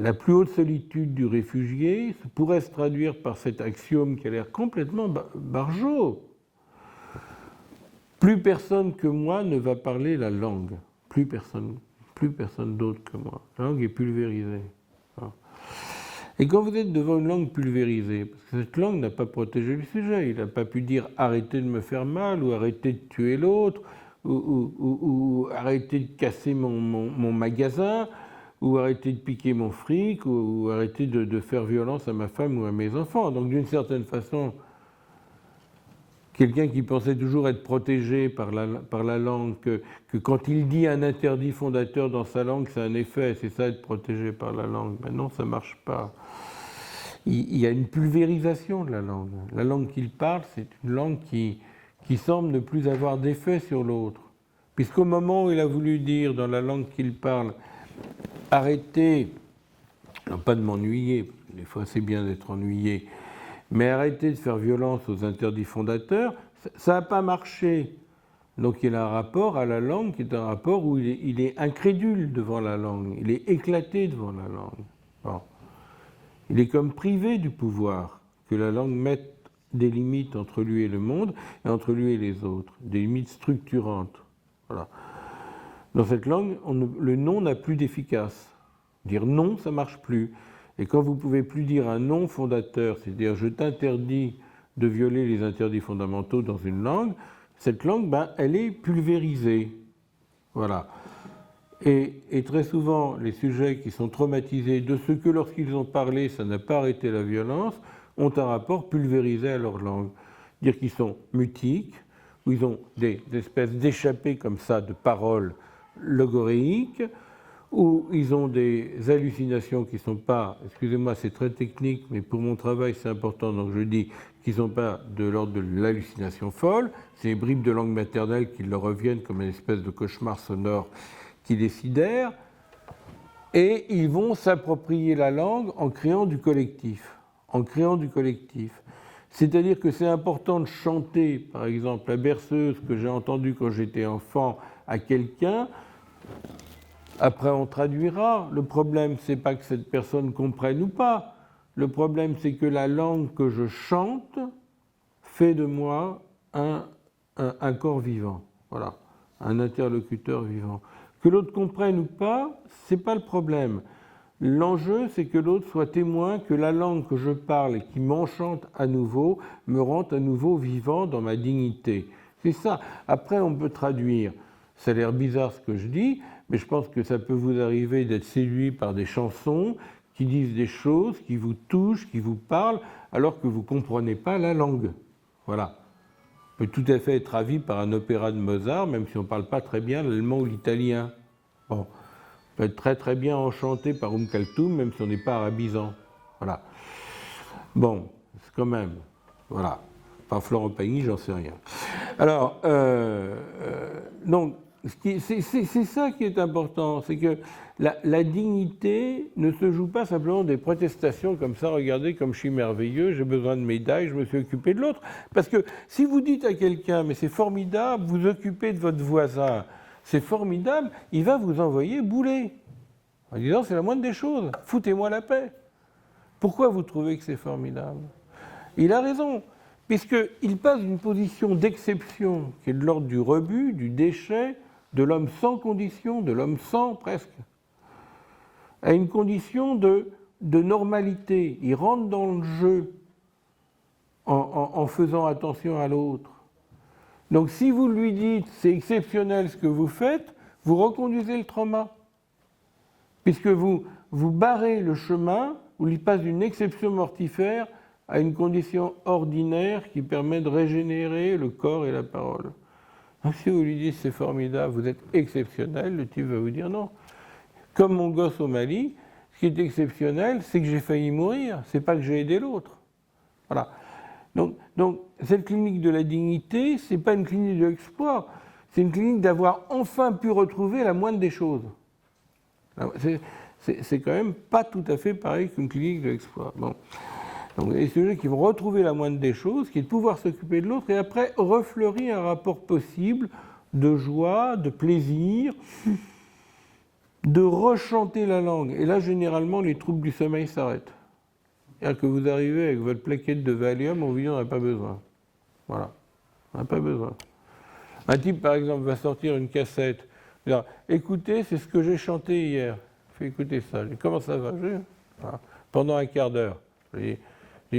la plus haute solitude du réfugié pourrait se traduire par cet axiome qui a l'air complètement barjot. Plus personne que moi ne va parler la langue. Plus personne d'autre que moi. La langue est pulvérisée. Et quand vous êtes devant une langue pulvérisée, parce que cette langue n'a pas protégé le sujet, il n'a pas pu dire arrêtez de me faire mal, ou arrêtez de tuer l'autre, ou arrêtez de casser mon magasin, ou arrêtez de piquer mon fric, ou arrêtez de faire violence à ma femme ou à mes enfants. Donc d'une certaine façon, quelqu'un qui pensait toujours être protégé par la langue, que quand il dit un interdit fondateur dans sa langue, ça a un effet, c'est ça être protégé par la langue. Ben non, ça ne marche pas. Il y a une pulvérisation de la langue. La langue qu'il parle, c'est une langue qui semble ne plus avoir d'effet sur l'autre. Puisqu'au moment où il a voulu dire dans la langue qu'il parle, arrêtez, non pas de m'ennuyer, parce que des fois c'est bien d'être ennuyé, mais arrêtez de faire violence aux interdits fondateurs, ça n'a pas marché. Donc il a un rapport à la langue qui est un rapport où il est incrédule devant la langue, il est éclaté devant la langue. Bon. Il est comme privé du pouvoir, que la langue mette des limites entre lui et le monde, et entre lui et les autres, des limites structurantes. Voilà. Dans cette langue, le non n'a plus d'efficace. Dire non, ça ne marche plus. Et quand vous ne pouvez plus dire un non fondateur, c'est-à-dire je t'interdis de violer les interdits fondamentaux dans une langue, cette langue, elle est pulvérisée. Voilà. Et très souvent, les sujets qui sont traumatisés de ce que lorsqu'ils ont parlé, ça n'a pas arrêté la violence, ont un rapport pulvérisé à leur langue. Dire qu'ils sont mutiques, où ils ont des espèces d'échappées comme ça de paroles logoréiques, où ils ont des hallucinations qui ne sont pas, excusez-moi, c'est très technique, mais pour mon travail c'est important, donc je dis qu'ils ne sont pas de l'ordre de l'hallucination folle, c'est les bribes de langue maternelle qui leur reviennent comme une espèce de cauchemar sonore qui les sidère, et ils vont s'approprier la langue en créant du collectif. C'est-à-dire que c'est important de chanter, par exemple, la berceuse que j'ai entendue quand j'étais enfant à quelqu'un. Après, on traduira. Le problème, c'est pas que cette personne comprenne ou pas. Le problème, c'est que la langue que je chante fait de moi un corps vivant. Voilà, un interlocuteur vivant. Que l'autre comprenne ou pas, c'est pas le problème. L'enjeu, c'est que l'autre soit témoin que la langue que je parle et qui m'enchante à nouveau me rend à nouveau vivant dans ma dignité. C'est ça. Après, on peut traduire. Ça a l'air bizarre ce que je dis, mais je pense que ça peut vous arriver d'être séduit par des chansons qui disent des choses, qui vous touchent, qui vous parlent, alors que vous ne comprenez pas la langue. Voilà. On peut tout à fait être ravi par un opéra de Mozart, même si on ne parle pas très bien l'allemand ou l'italien. Bon. On peut être très très bien enchanté par Kaltoum, même si on n'est pas arabisant. Voilà. Bon, c'est quand même. Voilà. Par Florent Pagny, j'en sais rien. Alors, donc, c'est ça qui est important, c'est que la dignité ne se joue pas simplement des protestations comme ça, regardez comme je suis merveilleux, j'ai besoin de médailles, je me suis occupé de l'autre. Parce que si vous dites à quelqu'un, mais c'est formidable, vous occupez de votre voisin, c'est formidable, il va vous envoyer bouler. En disant, c'est la moindre des choses, foutez-moi la paix. Pourquoi vous trouvez que c'est formidable? Il a raison. Puisqu'il passe d'une position d'exception, qui est de l'ordre du rebut, du déchet, de l'homme sans condition, de l'homme sans presque, à une condition de normalité. Il rentre dans le jeu en faisant attention à l'autre. Donc si vous lui dites c'est exceptionnel ce que vous faites, vous reconduisez le trauma. Puisque vous barrez le chemin où il passe d'une exception mortifère à une condition ordinaire qui permet de régénérer le corps et la parole. Donc, si vous lui dites c'est formidable, vous êtes exceptionnel, le type va vous dire non. Comme mon gosse au Mali, ce qui est exceptionnel, c'est que j'ai failli mourir, c'est pas que j'ai aidé l'autre. Voilà. Donc cette clinique de la dignité, c'est pas une clinique de l'exploit, c'est une clinique d'avoir enfin pu retrouver la moindre des choses. C'est quand même pas tout à fait pareil qu'une clinique de l'exploit. Bon. Donc les sujets qui vont retrouver la moindre des choses, qui est de pouvoir s'occuper de l'autre et après refleurir un rapport possible de joie, de plaisir, de rechanter la langue. Et là, généralement, les troubles du sommeil s'arrêtent. C'est-à-dire que vous arrivez avec votre plaquette de Valium, on vous dit on n'a pas besoin. Voilà, on n'a pas besoin. Un type, par exemple, va sortir une cassette, dire, écoutez, c'est ce que j'ai chanté hier. Fait écouter ça. Je dis, comment ça va? Voilà. Pendant un quart d'heure. Je dis,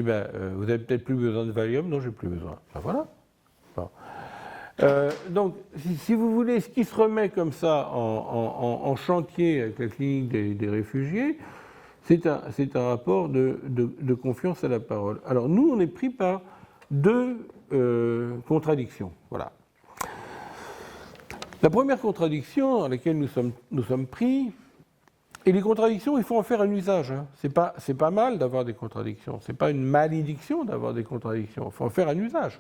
vous avez peut-être plus besoin de Valium? Non, j'ai plus besoin. Ben voilà. Bon. Donc, si vous voulez, ce qui se remet comme ça en chantier avec la clinique des réfugiés, c'est un rapport de confiance à la parole. Alors, nous, on est pris par deux contradictions. Voilà. La première contradiction à laquelle nous sommes pris, et les contradictions, il faut en faire un usage. Hein. C'est pas mal d'avoir des contradictions. C'est pas une malédiction d'avoir des contradictions. Il faut en faire un usage.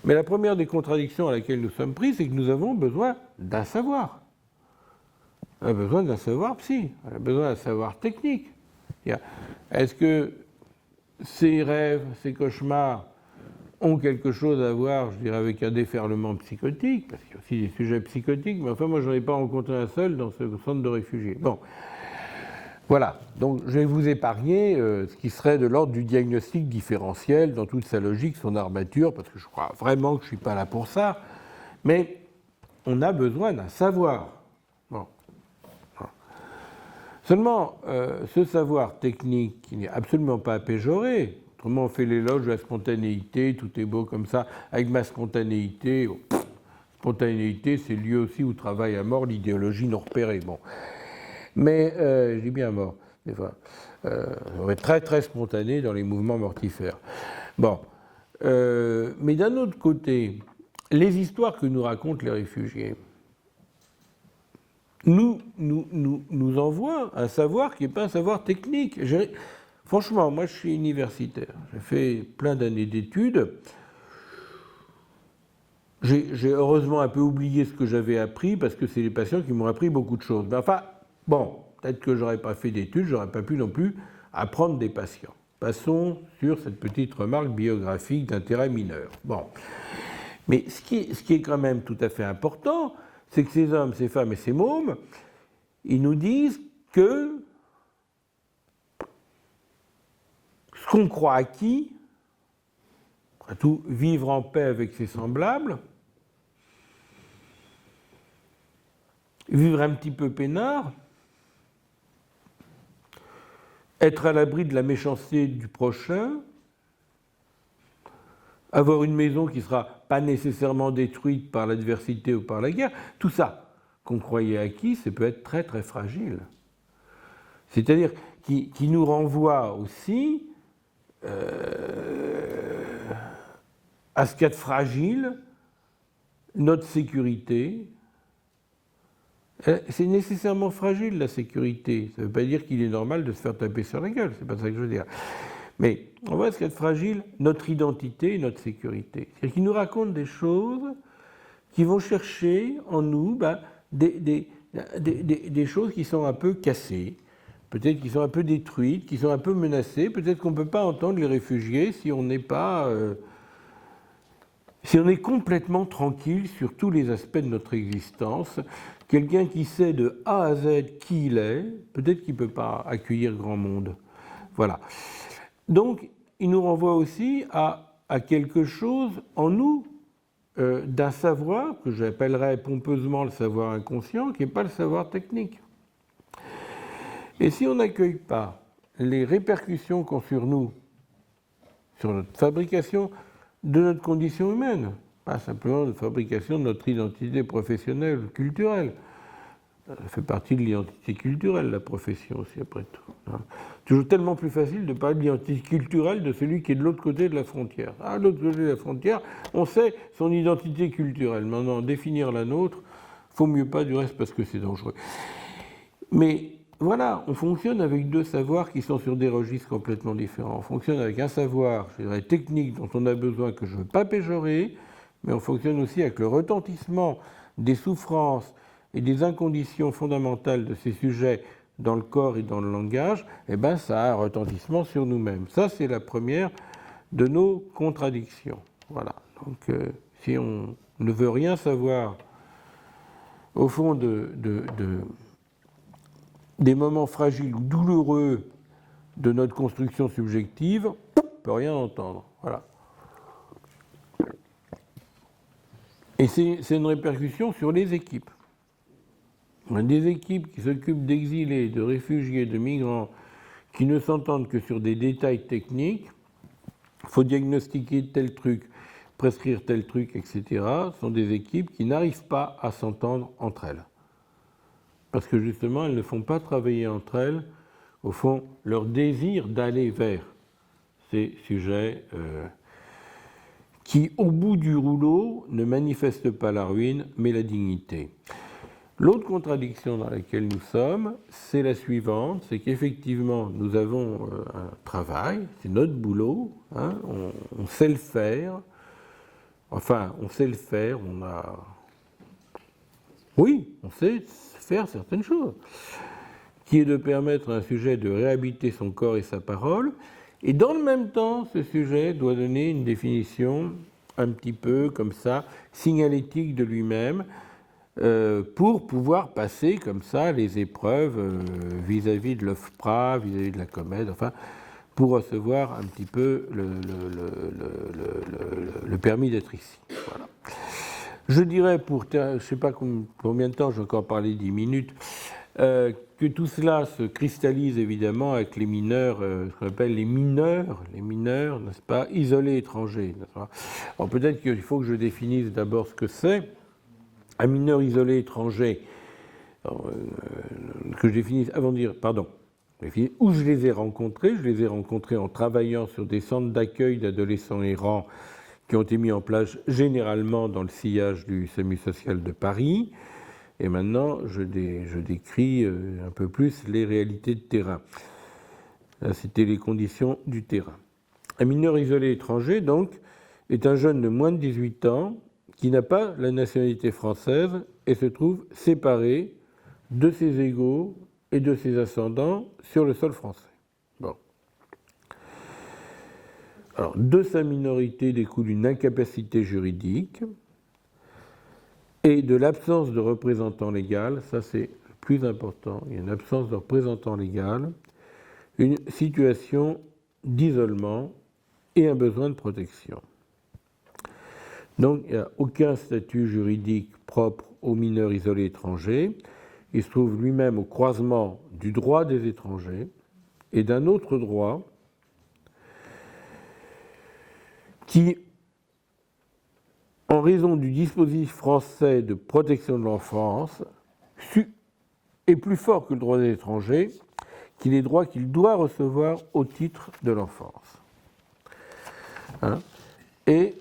Mais la première des contradictions à laquelle nous sommes pris, c'est que nous avons besoin d'un savoir. On a besoin d'un savoir psy. On a besoin d'un savoir technique. Est-ce que ces rêves, ces cauchemars ont quelque chose à voir, je dirais, avec un déferlement psychotique, parce qu'il y a aussi des sujets psychotiques, mais enfin, moi, je n'en ai pas rencontré un seul dans ce centre de réfugiés. Bon, voilà. Donc, je vais vous épargner ce qui serait de l'ordre du diagnostic différentiel dans toute sa logique, son armature, parce que je crois vraiment que je ne suis pas là pour ça, mais on a besoin d'un savoir. Bon. Seulement, ce savoir technique, qui n'est absolument pas à péjorer, autrement on fait l'éloge de la spontanéité, tout est beau comme ça, avec ma spontanéité, spontanéité c'est le lieu aussi où travaille à mort l'idéologie non repérée. Bon. Mais, je dis bien mort, des fois, on est très très spontané dans les mouvements mortifères. Bon, mais d'un autre côté, les histoires que nous racontent les réfugiés, nous envoie un savoir qui n'est pas un savoir technique. Franchement, moi je suis universitaire, j'ai fait plein d'années d'études, j'ai heureusement un peu oublié ce que j'avais appris parce que c'est les patients qui m'ont appris beaucoup de choses. Mais enfin, bon, peut-être que je n'aurais pas fait d'études, je n'aurais pas pu non plus apprendre des patients. Passons sur cette petite remarque biographique d'intérêt mineur. Bon. Mais ce qui est quand même tout à fait important, c'est que ces hommes, ces femmes et ces mômes, ils nous disent que ce qu'on croit acquis, après tout, vivre en paix avec ses semblables, vivre un petit peu peinard, être à l'abri de la méchanceté du prochain, avoir une maison qui ne sera pas nécessairement détruite par l'adversité ou par la guerre, tout ça qu'on croyait acquis, ça peut être très très fragile. C'est-à-dire qui nous renvoie aussi à ce qu'il y a de fragile, notre sécurité. C'est nécessairement fragile la sécurité, ça ne veut pas dire qu'il est normal de se faire taper sur la gueule, c'est pas ça que je veux dire. Mais on voit ce qu'il y a de fragile, notre identité et notre sécurité. C'est-à-dire qu'il nous raconte des choses qui vont chercher en nous des choses qui sont un peu cassées, peut-être qui sont un peu détruites, qui sont un peu menacées, peut-être qu'on ne peut pas entendre les réfugiés si on n'est pas... si on est complètement tranquille sur tous les aspects de notre existence. Quelqu'un qui sait de A à Z qui il est, peut-être qu'il ne peut pas accueillir grand monde. Voilà. Donc, il nous renvoie aussi à quelque chose en nous, d'un savoir que j'appellerais pompeusement le savoir inconscient, qui n'est pas le savoir technique. Et si on n'accueille pas les répercussions qu'ont sur nous, sur notre fabrication de notre condition humaine, pas simplement de fabrication de notre identité professionnelle ou culturelle, ça fait partie de l'identité culturelle, la profession aussi, après tout. Toujours tellement plus facile de parler de l'identité culturelle de celui qui est de l'autre côté de la frontière. À l'autre côté de la frontière, on sait son identité culturelle. Maintenant, définir la nôtre, faut mieux pas du reste parce que c'est dangereux. Mais voilà, on fonctionne avec deux savoirs qui sont sur des registres complètement différents. On fonctionne avec un savoir, je dirais, technique dont on a besoin, que je ne veux pas péjorer, mais on fonctionne aussi avec le retentissement des souffrances et des inconditions fondamentales de ces sujets dans le corps et dans le langage, eh bien ça a un retentissement sur nous-mêmes. Ça, c'est la première de nos contradictions. Voilà. Donc, si on ne veut rien savoir, au fond, des moments fragiles ou douloureux de notre construction subjective, on ne peut rien entendre. Voilà. Et c'est une répercussion sur les équipes. Des équipes qui s'occupent d'exilés, de réfugiés, de migrants, qui ne s'entendent que sur des détails techniques, il faut diagnostiquer tel truc, prescrire tel truc, etc., sont des équipes qui n'arrivent pas à s'entendre entre elles. Parce que justement, elles ne font pas travailler entre elles, au fond, leur désir d'aller vers ces sujets qui, au bout du rouleau, ne manifestent pas la ruine, mais la dignité. L'autre contradiction dans laquelle nous sommes, c'est la suivante, c'est qu'effectivement, nous avons un travail, c'est notre boulot, hein, on sait le faire, enfin, on sait le faire, on a... Oui, on sait faire certaines choses, qui est de permettre à un sujet de réhabiter son corps et sa parole, et dans le même temps, ce sujet doit donner une définition un petit peu comme ça, signalétique de lui-même, pour pouvoir passer comme ça les épreuves vis-à-vis de l'OFPRA, vis-à-vis de la COMED, enfin, pour recevoir un petit peu le permis d'être ici. Voilà. Je dirais, je ne sais pas combien de temps, je vais encore parler 10 minutes, que tout cela se cristallise évidemment avec les mineurs, ce qu'on appelle les mineurs, n'est-ce pas, isolés étrangers. N'est-ce pas ? Alors peut-être qu'il faut que je définisse d'abord ce que c'est. Un mineur isolé étranger, que je définisse avant de dire, pardon, où je les ai rencontrés en travaillant sur des centres d'accueil d'adolescents errants qui ont été mis en place généralement dans le sillage du SAMU social de Paris. Et maintenant, je décris un peu plus les réalités de terrain. Là, c'était les conditions du terrain. Un mineur isolé étranger, donc, est un jeune de moins de 18 ans qui n'a pas la nationalité française et se trouve séparé de ses égaux et de ses ascendants sur le sol français. Bon. Alors, de sa minorité découle une incapacité juridique et de l'absence de représentant légal, ça c'est le plus important, il y a une absence de représentant légal, une situation d'isolement et un besoin de protection. Donc, il n'y a aucun statut juridique propre aux mineurs isolés étrangers. Il se trouve lui-même au croisement du droit des étrangers et d'un autre droit qui, en raison du dispositif français de protection de l'enfance, est plus fort que le droit des étrangers, qui est les droits qu'il doit recevoir au titre de l'enfance. Hein ? Et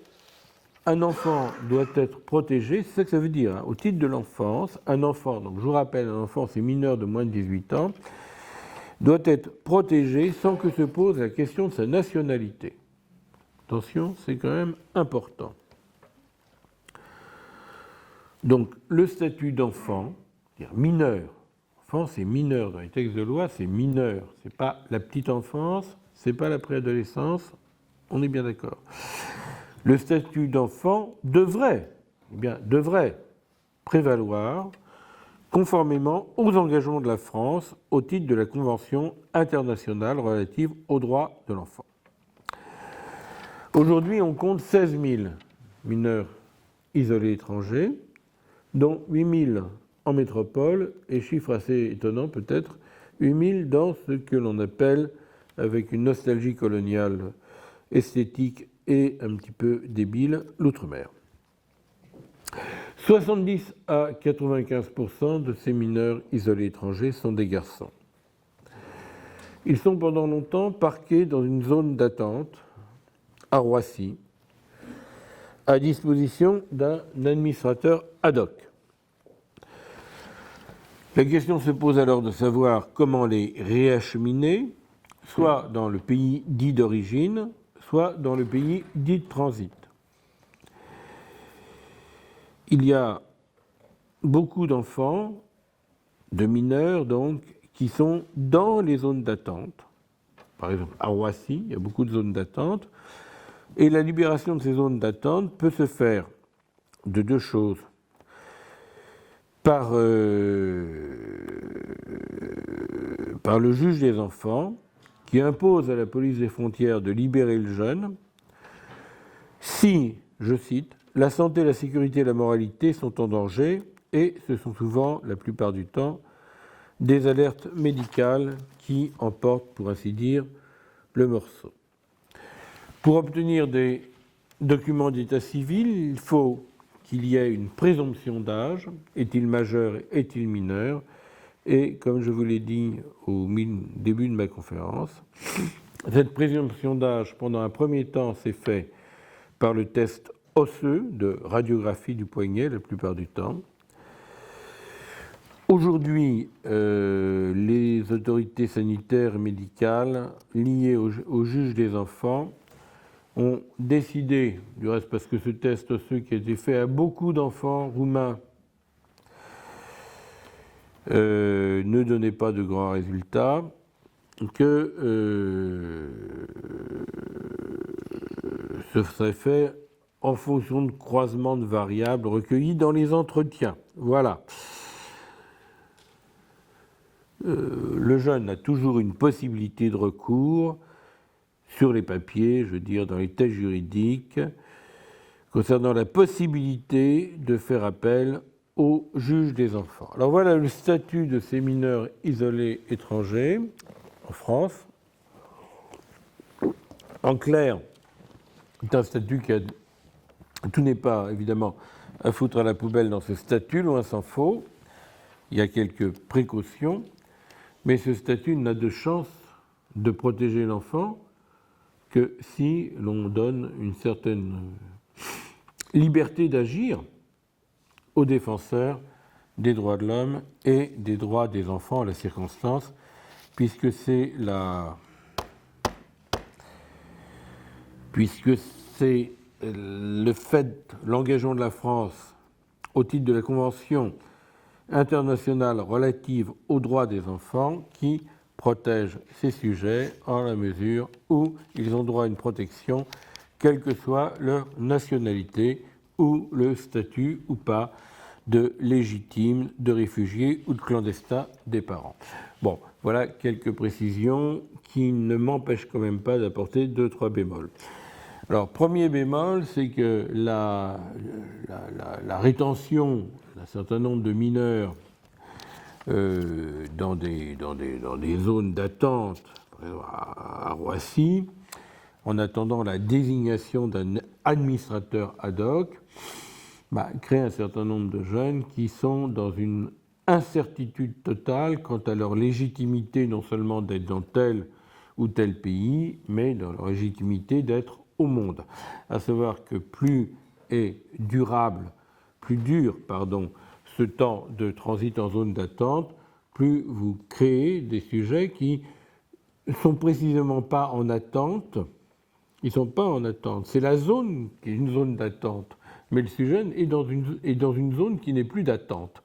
un enfant doit être protégé, c'est ça que ça veut dire, hein, au titre de l'enfance, un enfant, donc je vous rappelle, un enfant c'est mineur de moins de 18 ans, doit être protégé sans que se pose la question de sa nationalité. Attention, c'est quand même important. Donc, le statut d'enfant, c'est-à-dire mineur, enfant c'est mineur, dans les textes de loi c'est mineur, c'est pas la petite enfance, c'est pas la préadolescence, on est bien d'accord. Le statut d'enfant devrait prévaloir conformément aux engagements de la France au titre de la Convention internationale relative aux droits de l'enfant. Aujourd'hui, on compte 16 000 mineurs isolés étrangers, dont 8 000 en métropole, et chiffre assez étonnant peut-être, 8 000 dans ce que l'on appelle, avec une nostalgie coloniale esthétique et un petit peu débile, l'outre-mer. 70 à 95% de ces mineurs isolés étrangers sont des garçons. Ils sont pendant longtemps parqués dans une zone d'attente à Roissy, à disposition d'un administrateur ad hoc. La question se pose alors de savoir comment les réacheminer, soit dans le pays dit d'origine, soit dans le pays dit de transit. Il y a beaucoup d'enfants, de mineurs donc, qui sont dans les zones d'attente. Par exemple, à Roissy, il y a beaucoup de zones d'attente. Et la libération de ces zones d'attente peut se faire de deux choses. Par le juge des enfants, qui impose à la police des frontières de libérer le jeune si, je cite, la santé, la sécurité et la moralité sont en danger, et ce sont souvent, la plupart du temps, des alertes médicales qui emportent, pour ainsi dire, le morceau. Pour obtenir des documents d'état civil, il faut qu'il y ait une présomption d'âge, est-il majeur, est-il mineur, et comme je vous l'ai dit au début de ma conférence, cette présomption d'âge, pendant un premier temps, s'est fait par le test osseux de radiographie du poignet, la plupart du temps. Aujourd'hui, les autorités sanitaires et médicales liées au juge des enfants ont décidé, du reste parce que ce test osseux qui a été fait à beaucoup d'enfants roumains ne donnait pas de grands résultats, que ce serait fait en fonction de croisements de variables recueillis dans les entretiens. Voilà. Le jeune a toujours une possibilité de recours sur les papiers, je veux dire dans les textes juridiques, concernant la possibilité de faire appel au juge des enfants. Alors voilà le statut de ces mineurs isolés étrangers en France. En clair, c'est un statut qui a... Tout n'est pas, évidemment, à foutre à la poubelle dans ce statut, loin s'en faut. Il y a quelques précautions, mais ce statut n'a de chance de protéger l'enfant que si l'on donne une certaine liberté d'agir aux défenseurs des droits de l'homme et des droits des enfants à la circonstance, puisque c'est le fait, l'engagement de la France au titre de la Convention internationale relative aux droits des enfants qui protège ces sujets en la mesure où ils ont droit à une protection, quelle que soit leur nationalité ou le statut ou pas de légitime, de réfugié ou de clandestin des parents. Bon, voilà quelques précisions qui ne m'empêchent quand même pas d'apporter 2-3 bémols. Alors, premier bémol, c'est que la rétention d'un certain nombre de mineurs dans des zones d'attente à Roissy, en attendant la désignation d'un administrateur ad hoc, crée un certain nombre de jeunes qui sont dans une incertitude totale quant à leur légitimité, non seulement d'être dans tel ou tel pays, mais dans leur légitimité d'être au monde. À savoir que plus est dur, ce temps de transit en zone d'attente, plus vous créez des sujets qui ne sont précisément pas en attente. Ils ne sont pas en attente. C'est la zone qui est une zone d'attente. mais le sujet est dans une zone qui n'est plus d'attente,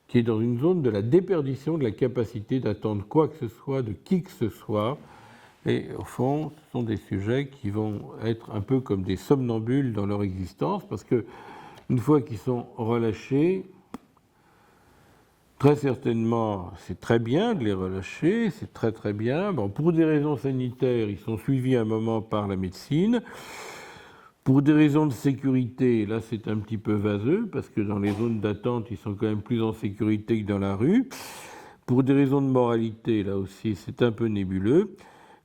qui est dans une zone de la déperdition de la capacité d'attendre quoi que ce soit, de qui que ce soit. Et au fond, ce sont des sujets qui vont être un peu comme des somnambules dans leur existence, parce que une fois qu'ils sont relâchés, très certainement, c'est très bien de les relâcher, c'est très très bien. Bon, pour des raisons sanitaires, ils sont suivis un moment par la médecine. Pour des raisons de sécurité, là c'est un petit peu vaseux, parce que dans les zones d'attente, ils sont quand même plus en sécurité que dans la rue. Pour des raisons de moralité, là aussi, c'est un peu nébuleux.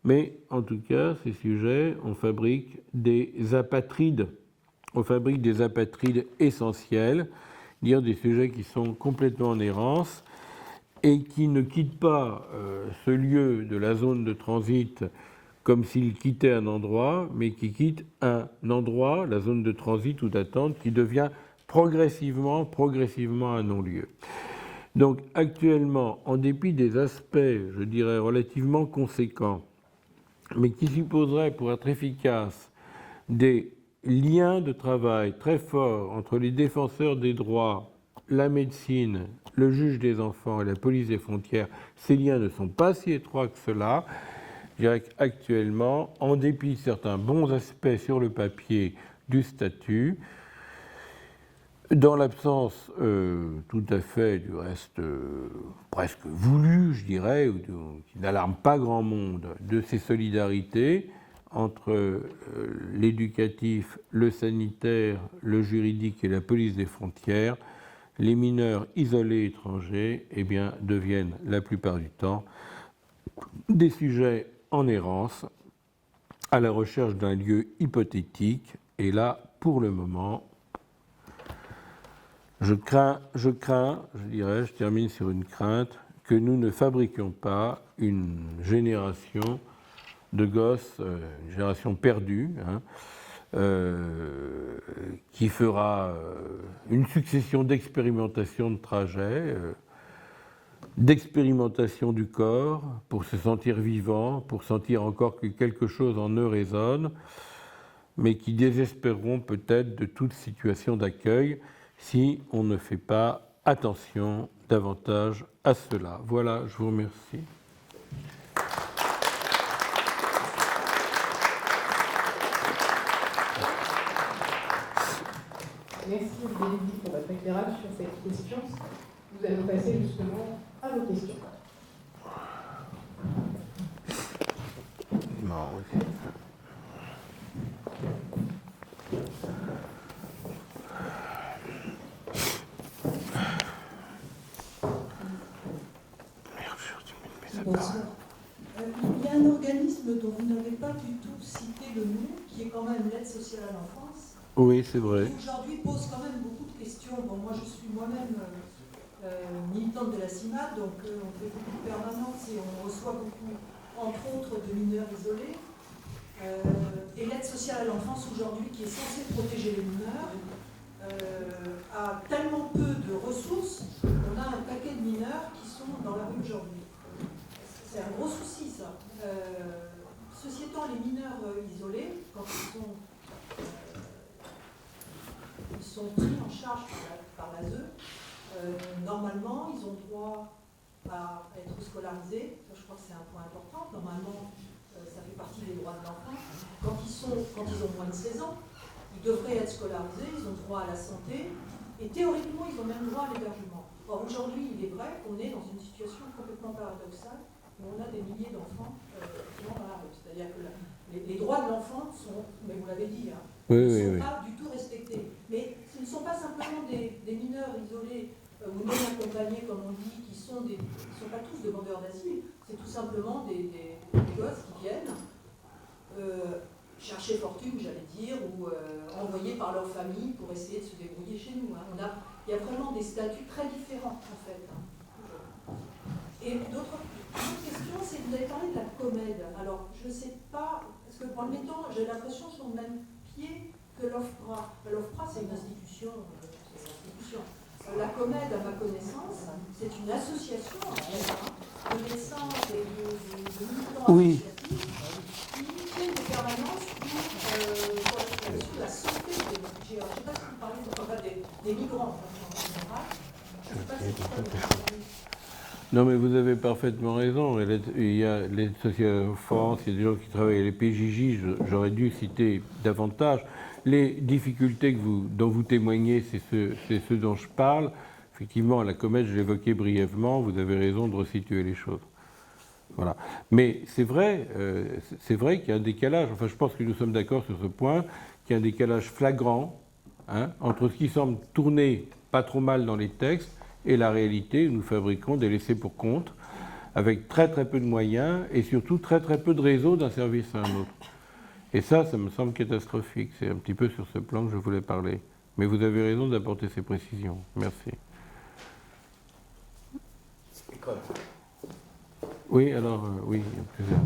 Mais en tout cas, ces sujets, on fabrique des apatrides. On fabrique des apatrides essentiels, c'est-à-dire des sujets qui sont complètement en errance et qui ne quittent pas ce lieu de la zone de transit comme s'ils quittaient un endroit, mais qui quittent un endroit, la zone de transit ou d'attente, qui devient progressivement un non-lieu. Donc actuellement, en dépit des aspects, je dirais, relativement conséquents, mais qui supposeraient, pour être efficaces, des liens de travail très forts entre les défenseurs des droits, la médecine, le juge des enfants et la police des frontières, ces liens ne sont pas si étroits que cela. Je dirais qu'actuellement, en dépit de certains bons aspects sur le papier du statut, dans l'absence tout à fait, du reste, presque voulu, je dirais, ou qui n'alarme pas grand monde, de ces solidarités entre l'éducatif, le sanitaire, le juridique et la police des frontières, les mineurs isolés étrangers eh bien, deviennent la plupart du temps des sujets en errance, à la recherche d'un lieu hypothétique. Et là, pour le moment, je crains, je dirais, je termine sur une crainte, que nous ne fabriquions pas une génération de gosses, une génération perdue, qui fera une succession d'expérimentations de trajets, d'expérimentation du corps, pour se sentir vivant, pour sentir encore que quelque chose en eux résonne, mais qui désespéreront peut-être de toute situation d'accueil si on ne fait pas attention davantage à cela. Voilà, je vous remercie. Merci Bénédicte pour votre éclairage sur cette question. Nous allons passer justement à vos questions. Non, oui. Bonsoir. Il y a un organisme dont vous n'avez pas du tout cité le nom, qui est quand même l'aide sociale à l'enfance. Oui, c'est vrai. Qui aujourd'hui pose quand même beaucoup de questions. Bon, moi, je suis moi-même militante de la CIMAD, donc on fait beaucoup de permanences et on reçoit beaucoup, entre autres, de mineurs isolés. Et l'aide sociale à l'enfance aujourd'hui, qui est censée protéger les mineurs, a tellement peu de ressources qu'on a un paquet de mineurs qui sont dans la rue aujourd'hui. C'est un gros souci, ça. Ceci étant, les mineurs isolés, quand ils sont pris en charge par l'ASE, normalement, ils ont droit à être scolarisés. Ça, je crois que c'est un point important. Normalement, ça fait partie des droits de l'enfant. Quand ils ont moins de 16 ans, ils devraient être scolarisés, ils ont droit à la santé, et théoriquement, ils ont même droit à l'hébergement. Or, aujourd'hui, il est vrai qu'on est dans une situation complètement paradoxale, où on a des milliers d'enfants qui vont dans la rue. C'est-à-dire que les droits de l'enfant sont, mais vous l'avez dit, ne sont pas du tout respectés. Mais ce ne sont pas simplement des mineurs isolés ou non accompagnés, comme on dit, qui sont pas tous demandeurs d'asile, c'est tout simplement des gosses qui viennent chercher fortune, j'allais dire, ou envoyés par leur famille pour essayer de se débrouiller chez nous. Il y a vraiment des statuts très différents, en fait. Et d'autres questions, c'est que vous avez parlé de la COMED. Alors, je ne sais pas, parce que en même temps, j'ai l'impression sur le même pied que l'OFPRA. L'OFPRA, c'est une institution. La COMED, à ma connaissance, c'est une association de médecins et de militants associatifs qui fait des permanences sur la santé des réfugiés. Alors, je ne sais pas si vous parlez de migrants en général. Je ne sais pas si c'est ça que vous avez. Non, mais vous avez parfaitement raison. Il y a l'aide sociale en France, il y a des gens qui travaillent à les PJJ, j'aurais dû citer davantage. Les difficultés dont vous témoignez, c'est ce dont je parle. Effectivement, la comète, je l'évoquais brièvement, vous avez raison de resituer les choses. Voilà. Mais c'est vrai qu'il y a un décalage, enfin je pense que nous sommes d'accord sur ce point, qu'il y a un décalage flagrant entre ce qui semble tourner pas trop mal dans les textes et la réalité où nous fabriquons des laissés pour compte avec très très peu de moyens et surtout très très peu de réseaux d'un service à un autre. Et ça me semble catastrophique. C'est un petit peu sur ce plan que je voulais parler. Mais vous avez raison d'apporter ces précisions. Merci. École. Oui, alors, oui, il y a plusieurs.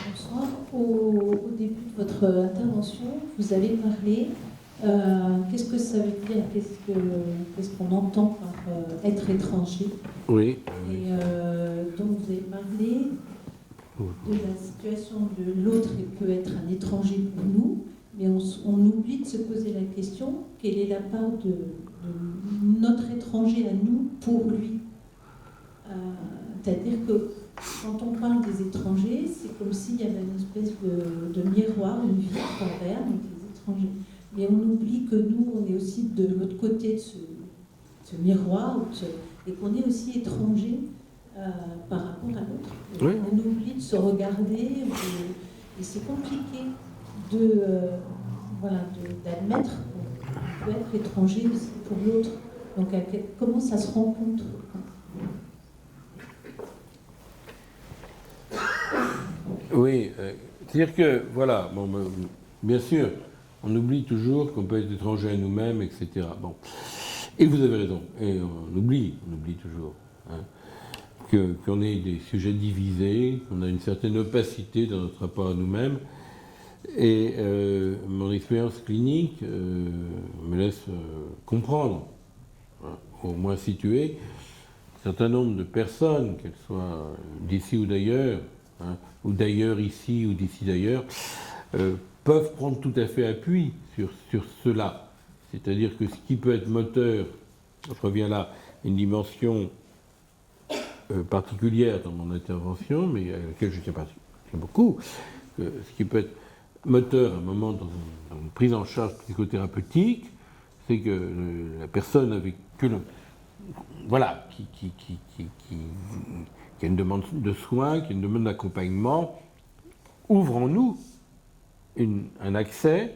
Bonsoir. Au début de votre intervention, vous avez parlé, qu'est-ce que ça veut dire, qu'est-ce qu'on entend par être étranger. Oui. Et donc vous avez parlé de la situation de l'autre qui peut être un étranger pour nous, mais on oublie de se poser la question, quelle est la part de notre étranger à nous pour lui. C'est-à-dire que quand on parle des étrangers, c'est comme s'il y avait une espèce de miroir, une vitre envers les étrangers. Mais on oublie que nous, on est aussi de l'autre côté de ce miroir, et qu'on est aussi étranger par rapport à l'autre. Oui. On oublie de se regarder, et c'est compliqué d'admettre qu'on peut être étranger aussi pour l'autre. Donc comment ça se rencontre? Oui, c'est-à-dire que, voilà, bon, bien sûr, on oublie toujours qu'on peut être étranger à nous-mêmes, etc. Bon. Et vous avez raison, et on oublie toujours, qu'on est des sujets divisés, qu'on a une certaine opacité dans notre rapport à nous-mêmes. Et mon expérience clinique me laisse comprendre, au moins situer, un certain nombre de personnes, qu'elles soient d'ici ou d'ailleurs, ou d'ailleurs ici ou d'ici d'ailleurs, peuvent prendre tout à fait appui sur cela. C'est-à-dire que ce qui peut être moteur, je reviens là, une dimension particulière dans mon intervention, mais à laquelle je tiens beaucoup, ce qui peut être moteur à un moment dans une prise en charge psychothérapeutique, c'est que la personne avec qui a une demande de soins, qui a une demande d'accompagnement, ouvre en nous un accès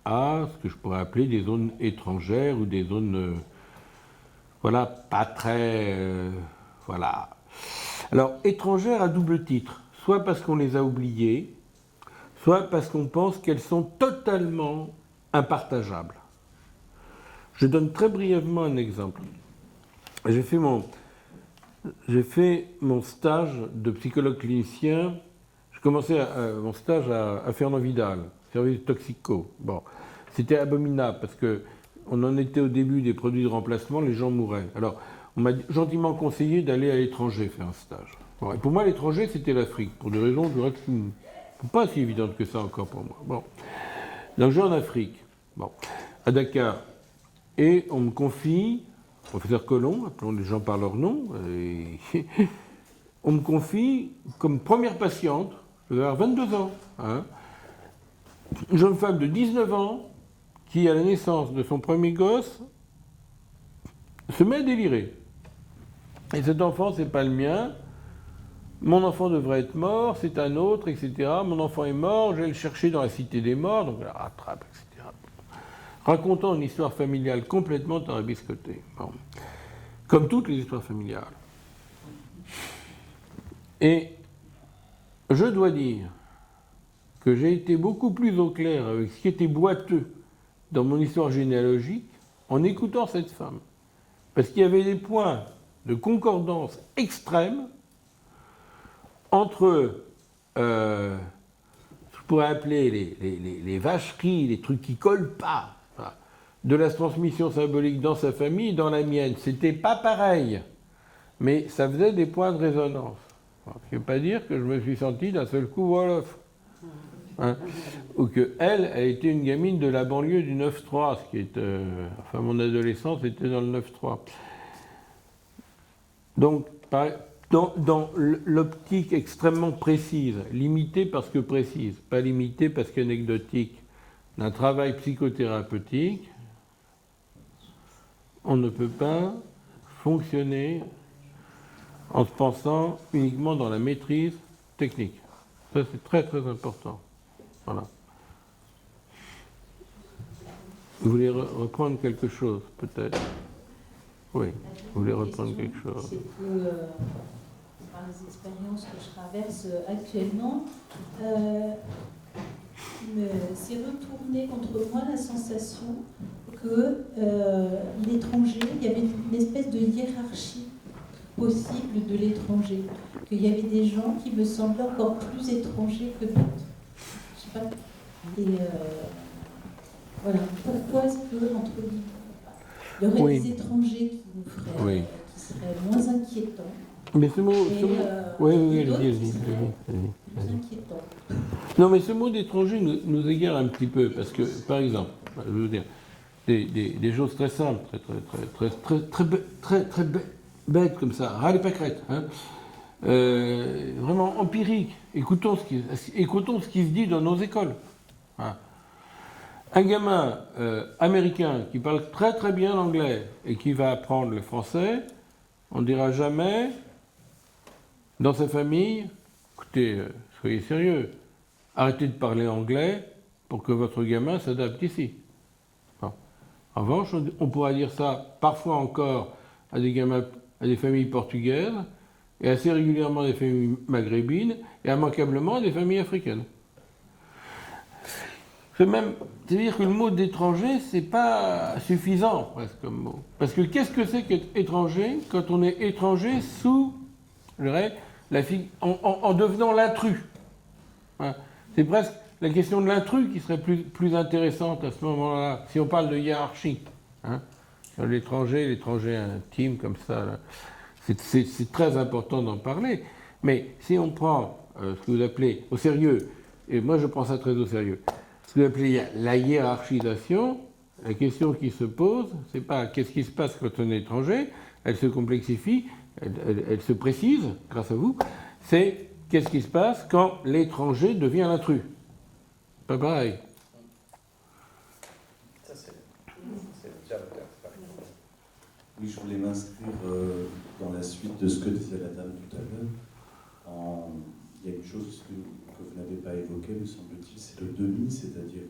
à ce que je pourrais appeler des zones étrangères ou des zones, pas très, Alors, étrangères à double titre, soit parce qu'on les a oubliées, soit parce qu'on pense qu'elles sont totalement impartageables. Je donne très brièvement un exemple. J'ai fait mon stage de psychologue clinicien. Je commençais mon stage à Fernand Vidal, service toxico. Bon, c'était abominable parce que on en était au début des produits de remplacement, les gens mouraient. Alors, on m'a gentiment conseillé d'aller à l'étranger faire un stage. Bon, et pour moi, l'étranger, c'était l'Afrique, pour des raisons du reste pas si évidentes que ça encore pour moi. Bon, donc je vais en Afrique, à Dakar, et on me confie. Professeur Colomb, appelons les gens par leur nom, et on me confie comme première patiente, je vais avoir 22 ans, une jeune femme de 19 ans qui, à la naissance de son premier gosse, se met à délirer. Et cet enfant, c'est pas le mien, mon enfant devrait être mort, c'est un autre, etc. Mon enfant est mort, je vais le chercher dans la cité des morts, donc la rattrape, etc. Racontant une histoire familiale complètement tarabiscotée. Bon. Comme toutes les histoires familiales. Et je dois dire que j'ai été beaucoup plus au clair avec ce qui était boiteux dans mon histoire généalogique en écoutant cette femme. Parce qu'il y avait des points de concordance extrêmes entre, je pourrais appeler les vacheries, les trucs qui collent pas, de la transmission symbolique dans sa famille et dans la mienne. C'était pas pareil, mais ça faisait des points de résonance. Ce qui ne veut pas dire que je me suis senti d'un seul coup Wolof. hein, ou qu'elle a été une gamine de la banlieue du 9-3, ce qui est, enfin mon adolescence était dans le 9-3. Donc, dans l'optique extrêmement précise, limitée parce que précise, pas limitée parce qu'anecdotique, d'un travail psychothérapeutique, on ne peut pas fonctionner en se pensant uniquement dans la maîtrise technique. Ça, c'est très très important. Voilà. Vous voulez reprendre quelque chose, peut-être? Oui, vous voulez reprendre quelque chose. C'est que, par les expériences que je traverse actuellement, c'est retourné contre moi la sensation que l'étranger, il y avait une espèce de hiérarchie possible de l'étranger, qu'il y avait des gens qui me semblaient encore plus étrangers que d'autres. Je sais pas. Et voilà. Pourquoi est-ce que entre il y aurait des étrangers qui nous feraient, qui seraient moins inquiétants? Mais ce mot, oui, allez-y. Inquiétant. Non, mais ce mot d'étranger nous égare un petit peu, parce que, par exemple, je veux dire, des choses très simples, très bêtes comme ça, ras les pâquerettes, hein, vraiment empiriques. Écoutons ce qui se dit dans nos écoles. Hein. Un gamin américain qui parle très très bien l'anglais et qui va apprendre le français, on ne dira jamais dans sa famille, écoutez, soyez sérieux, arrêtez de parler anglais pour que votre gamin s'adapte ici. Bon. En revanche, on pourra dire ça parfois encore à des gamins, à des familles portugaises, et assez régulièrement à des familles maghrébines, et immanquablement à des familles africaines. C'est-à-dire que le mot d'étranger, c'est pas suffisant, presque, comme mot. Parce que qu'est-ce que c'est qu'être étranger quand on est étranger sous, je dirais, en devenant l'intrus. Hein. C'est presque la question de l'intrus qui serait plus intéressante à ce moment-là, si on parle de hiérarchie. Hein. Sur l'étranger intime, comme ça, là. C'est très important d'en parler. Mais si on prend ce que vous appelez au sérieux, et moi je prends ça très au sérieux, ce que vous appelez la hiérarchisation, la question qui se pose, c'est pas qu'est-ce qui se passe quand on est étranger, elle se complexifie, elle se précise, grâce à vous, c'est qu'est-ce qui se passe quand l'étranger devient l'intrus. Pas pareil. Ça, c'est déjà le cas, c'est pareil. Oui, je voulais m'inscrire dans la suite de ce que disait la dame tout à l'heure. Il y a une chose que vous n'avez pas évoquée, me semble-t-il, c'est le demi, c'est-à-dire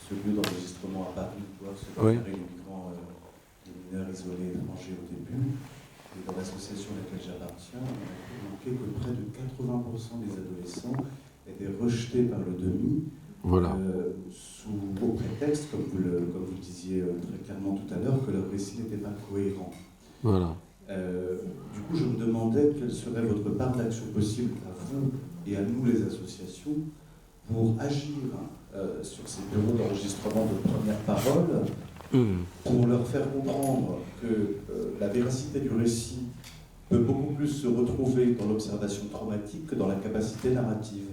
ce lieu d'enregistrement à Paris où doivent se préparer les migrants, les mineurs isolés étrangers au début. Et dans l'association à laquelle j'appartiens, on a remarqué que près de 80% des adolescents étaient rejetés par le demi, voilà. Au prétexte, comme vous le disiez très clairement tout à l'heure, que leur récit n'était pas cohérent. Voilà. Du coup, je me demandais quelle serait votre part d'action possible à vous et à nous, les associations, pour agir sur ces bureaux d'enregistrement de première parole, pour leur faire comprendre que la véracité du récit peut beaucoup plus se retrouver dans l'observation traumatique que dans la capacité narrative.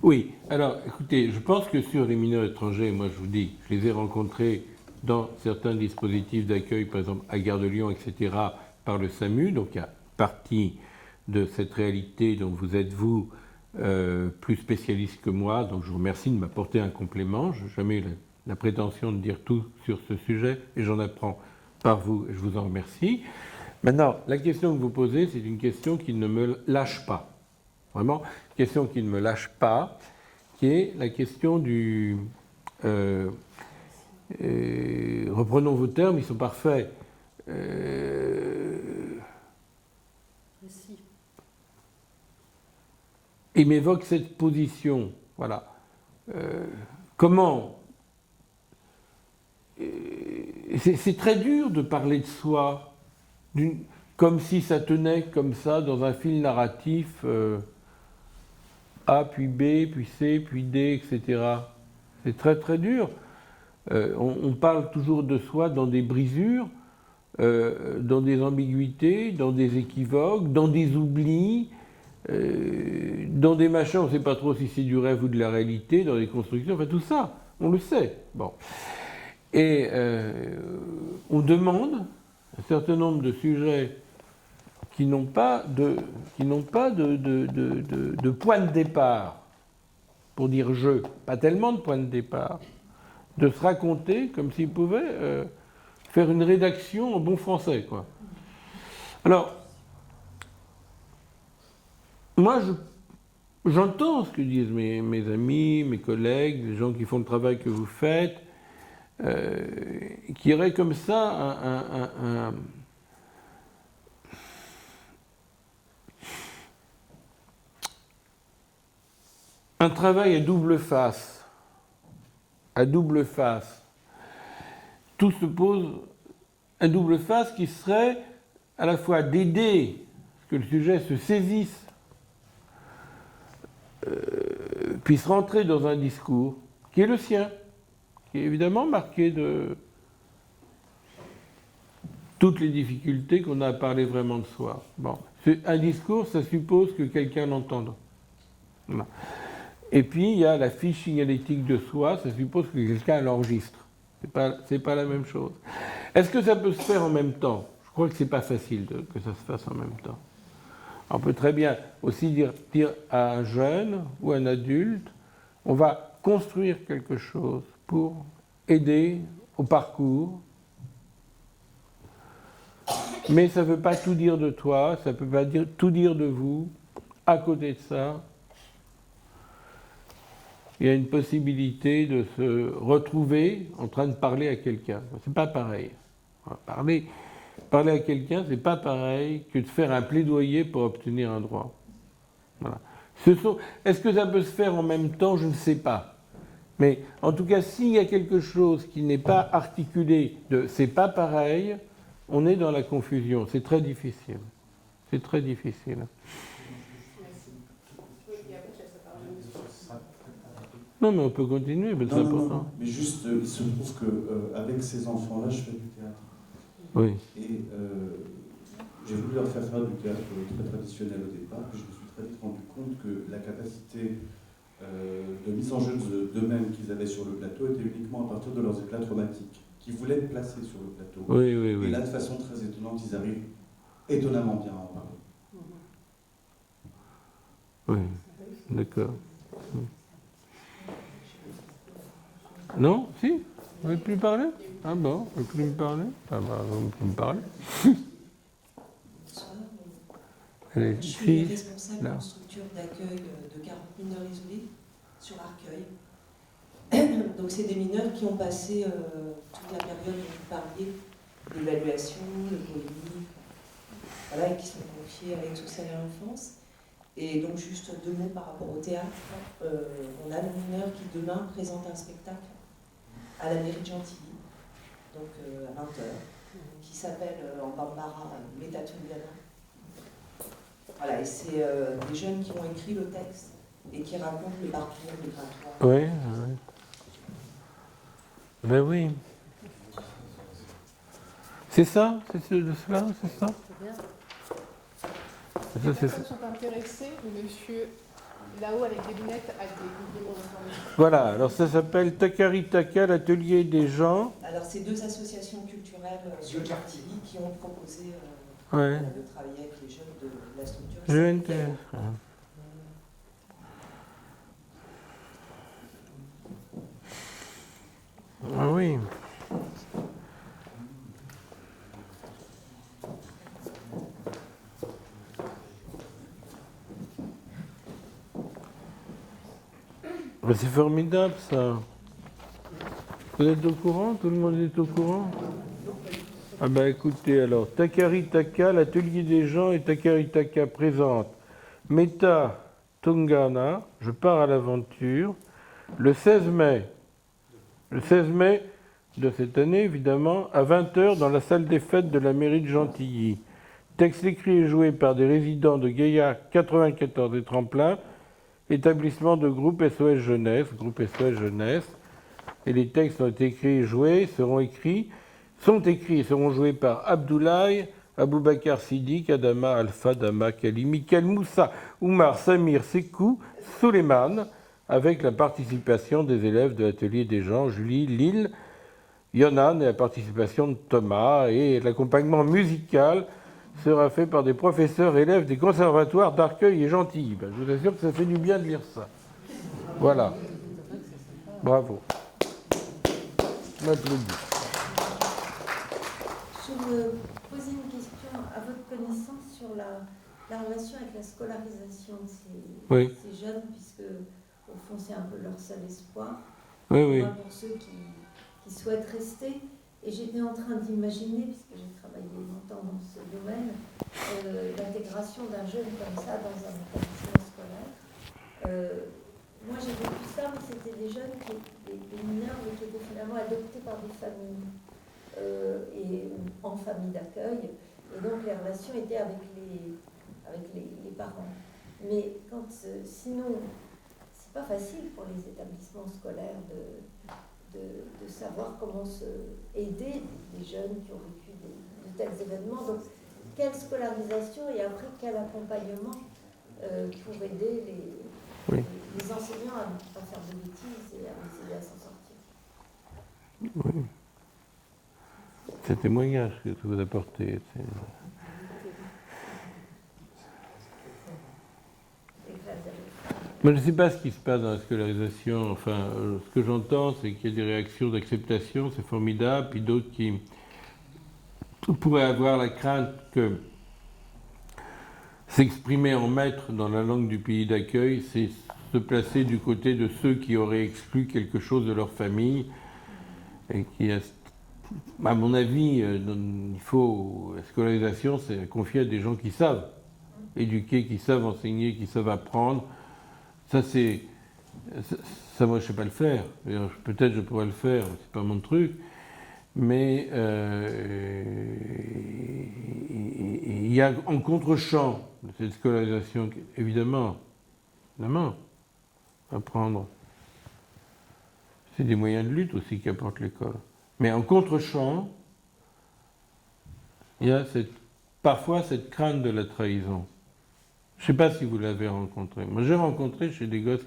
Oui, alors écoutez, je pense que sur les mineurs étrangers, moi je vous dis, je les ai rencontrés dans certains dispositifs d'accueil, par exemple à Gare de Lyon, etc., par le SAMU, donc il y a partie de cette réalité dont vous êtes, vous, plus spécialiste que moi, donc je vous remercie de m'apporter un complément. Je n'ai jamais eu la prétention de dire tout sur ce sujet, et j'en apprends par vous, et je vous en remercie. Maintenant, la question que vous posez, c'est une question qui ne me lâche pas. Vraiment, question qui ne me lâche pas, qui est la question du... reprenons vos termes, ils sont parfaits. Il m'évoque cette position. Voilà. Comment c'est très dur de parler de soi, comme si ça tenait comme ça dans un fil narratif A, puis B, puis C, puis D, etc. C'est très très dur. On parle toujours de soi dans des brisures, dans des ambiguïtés, dans des équivoques, dans des oublis, dans des machins, on ne sait pas trop si c'est du rêve ou de la réalité, dans des constructions, enfin tout ça, on le sait. Bon. Et on demande un certain nombre de sujets qui n'ont pas de point de départ, pour dire je, pas tellement de point de départ, de se raconter comme s'ils pouvaient faire une rédaction en bon français, quoi. Alors, moi, j'entends ce que disent mes amis, mes collègues, les gens qui font le travail que vous faites, qui auraient comme ça un travail à double face. À double face. Tout se pose à double face qui serait à la fois d'aider que le sujet se saisisse, puisse rentrer dans un discours qui est le sien, qui est évidemment marqué de toutes les difficultés qu'on a à parler vraiment de soi. Bon. Un discours, ça suppose que quelqu'un l'entende. Voilà. Et puis, il y a la fiche signalétique de soi, ça suppose que quelqu'un l'enregistre. C'est pas la même chose. Est-ce que ça peut se faire en même temps? Je crois que c'est pas facile que ça se fasse en même temps. On peut très bien aussi dire à un jeune ou un adulte, on va construire quelque chose pour aider au parcours, mais ça ne veut pas tout dire de toi, ça ne peut pas tout dire de vous. À côté de ça, il y a une possibilité de se retrouver en train de parler à quelqu'un. C'est pas pareil. Parler à quelqu'un, c'est pas pareil que de faire un plaidoyer pour obtenir un droit. Voilà. Est-ce que ça peut se faire en même temps? Je ne sais pas. Mais en tout cas, s'il y a quelque chose qui n'est pas articulé de c'est pas pareil, on est dans la confusion. C'est très difficile. C'est très difficile. Non, mais on peut continuer, mais c'est important. Non. Mais juste, il se trouve qu'avec ces enfants-là, je fais du théâtre. Oui. Et j'ai voulu leur faire du théâtre très traditionnel au départ, puis je me suis très vite rendu compte que la capacité de mise en jeu d'eux-mêmes qu'ils avaient sur le plateau était uniquement à partir de leurs éclats traumatiques, qu'ils voulaient être placés sur le plateau. Oui. Et là, de façon très étonnante, ils arrivent étonnamment bien à en parler. Oui, d'accord. Non? Si? Vous ne voulez plus parler? Ah bon? Vous ne voulez plus me parler? Ah bah, vous pouvez me parler. Je suis responsable d'une structure d'accueil de 40 mineurs isolés sur Arcueil. Donc c'est des mineurs qui ont passé toute la période dont vous parliez, d'évaluation, de polémique, voilà, et qui sont confiés à l'aide sociale à l'enfance. Et donc juste 2 mots par rapport au théâtre. On a des mineurs qui demain présentent un spectacle à la mairie de Gentilly, donc à 20h, qui s'appelle en bambara Metatungana. Voilà, et c'est des jeunes qui ont écrit le texte et qui racontent le parcours migratoire. Oui. Ben oui. C'est ça? C'est de cela? C'est ça? Les personnes sont intéressées, monsieur là-haut avec des lunettes avec des compléments d'information. Voilà, alors ça s'appelle Takari Taka, l'atelier des gens. Alors c'est 2 associations culturelles sur Gentilly qui ont proposé de travailler avec les jeunes de la structure. Je m'intéresse. Ah oui. Ben, c'est formidable ça. Vous êtes au courant? Tout le monde est au courant? Ah ben écoutez, alors, Takari Taka, l'atelier des gens et Takari Taka présente Meta Tungana, je pars à l'aventure, le 16 mai. Le 16 mai de cette année, évidemment, à 20h dans la salle des fêtes de la mairie de Gentilly. Texte écrit et joué par des résidents de Gaïa 94 et Tremplin, établissement de groupe SOS Jeunesse, et les textes ont été écrits et joués, sont écrits et seront joués par Abdoulaye Aboubakar Siddiq, Adama Alpha, Dama Kali, Michael Moussa, Oumar, Samir, Sekou, Suleiman, avec la participation des élèves de l'atelier des gens, Julie, Lille, Yonan et la participation de Thomas. Et l'accompagnement musical sera fait par des professeurs élèves des conservatoires d'Arcueil et Gentilly. Ben, je vous assure que ça fait du bien de lire ça. Voilà. Bravo. Je m'applaudis. Je me posais une question à votre connaissance sur la relation avec la scolarisation de ces jeunes, puisque au fond c'est un peu leur seul espoir. Oui. Pour ceux qui souhaitent rester. Et j'étais en train d'imaginer, puisque j'ai travaillé longtemps dans ce domaine, l'intégration d'un jeune comme ça dans un établissement scolaire. Moi j'ai vécu ça, mais c'était des jeunes, des mineurs, mais qui étaient finalement adoptés par des familles et en famille d'accueil. Et donc les relations étaient avec les parents. Mais sinon, c'est pas facile pour les établissements scolaires de savoir comment aider des jeunes qui ont vécu de tels événements. Donc, quelle scolarisation et après quel accompagnement pour aider les enseignants à ne pas faire de bêtises et à essayer à s'en sortir. Oui. C'est un témoignage que vous apportez. Moi, je ne sais pas ce qui se passe dans la scolarisation. Enfin, ce que j'entends, c'est qu'il y a des réactions d'acceptation, c'est formidable, puis d'autres qui pourraient avoir la crainte que s'exprimer en maître dans la langue du pays d'accueil, c'est se placer du côté de ceux qui auraient exclu quelque chose de leur famille, et qui, à mon avis, il faut la scolarisation, c'est confier à des gens qui savent éduquer, qui savent enseigner, qui savent apprendre. Ça, moi, je ne sais pas le faire. Peut-être je pourrais le faire, c'est pas mon truc. Mais il y a en contre-champ de cette scolarisation, évidemment, apprendre. C'est des moyens de lutte aussi qu'apporte l'école. Mais en contre-champ, il y a parfois cette crainte de la trahison. Je ne sais pas si vous l'avez rencontré. Moi, j'ai rencontré chez des gosses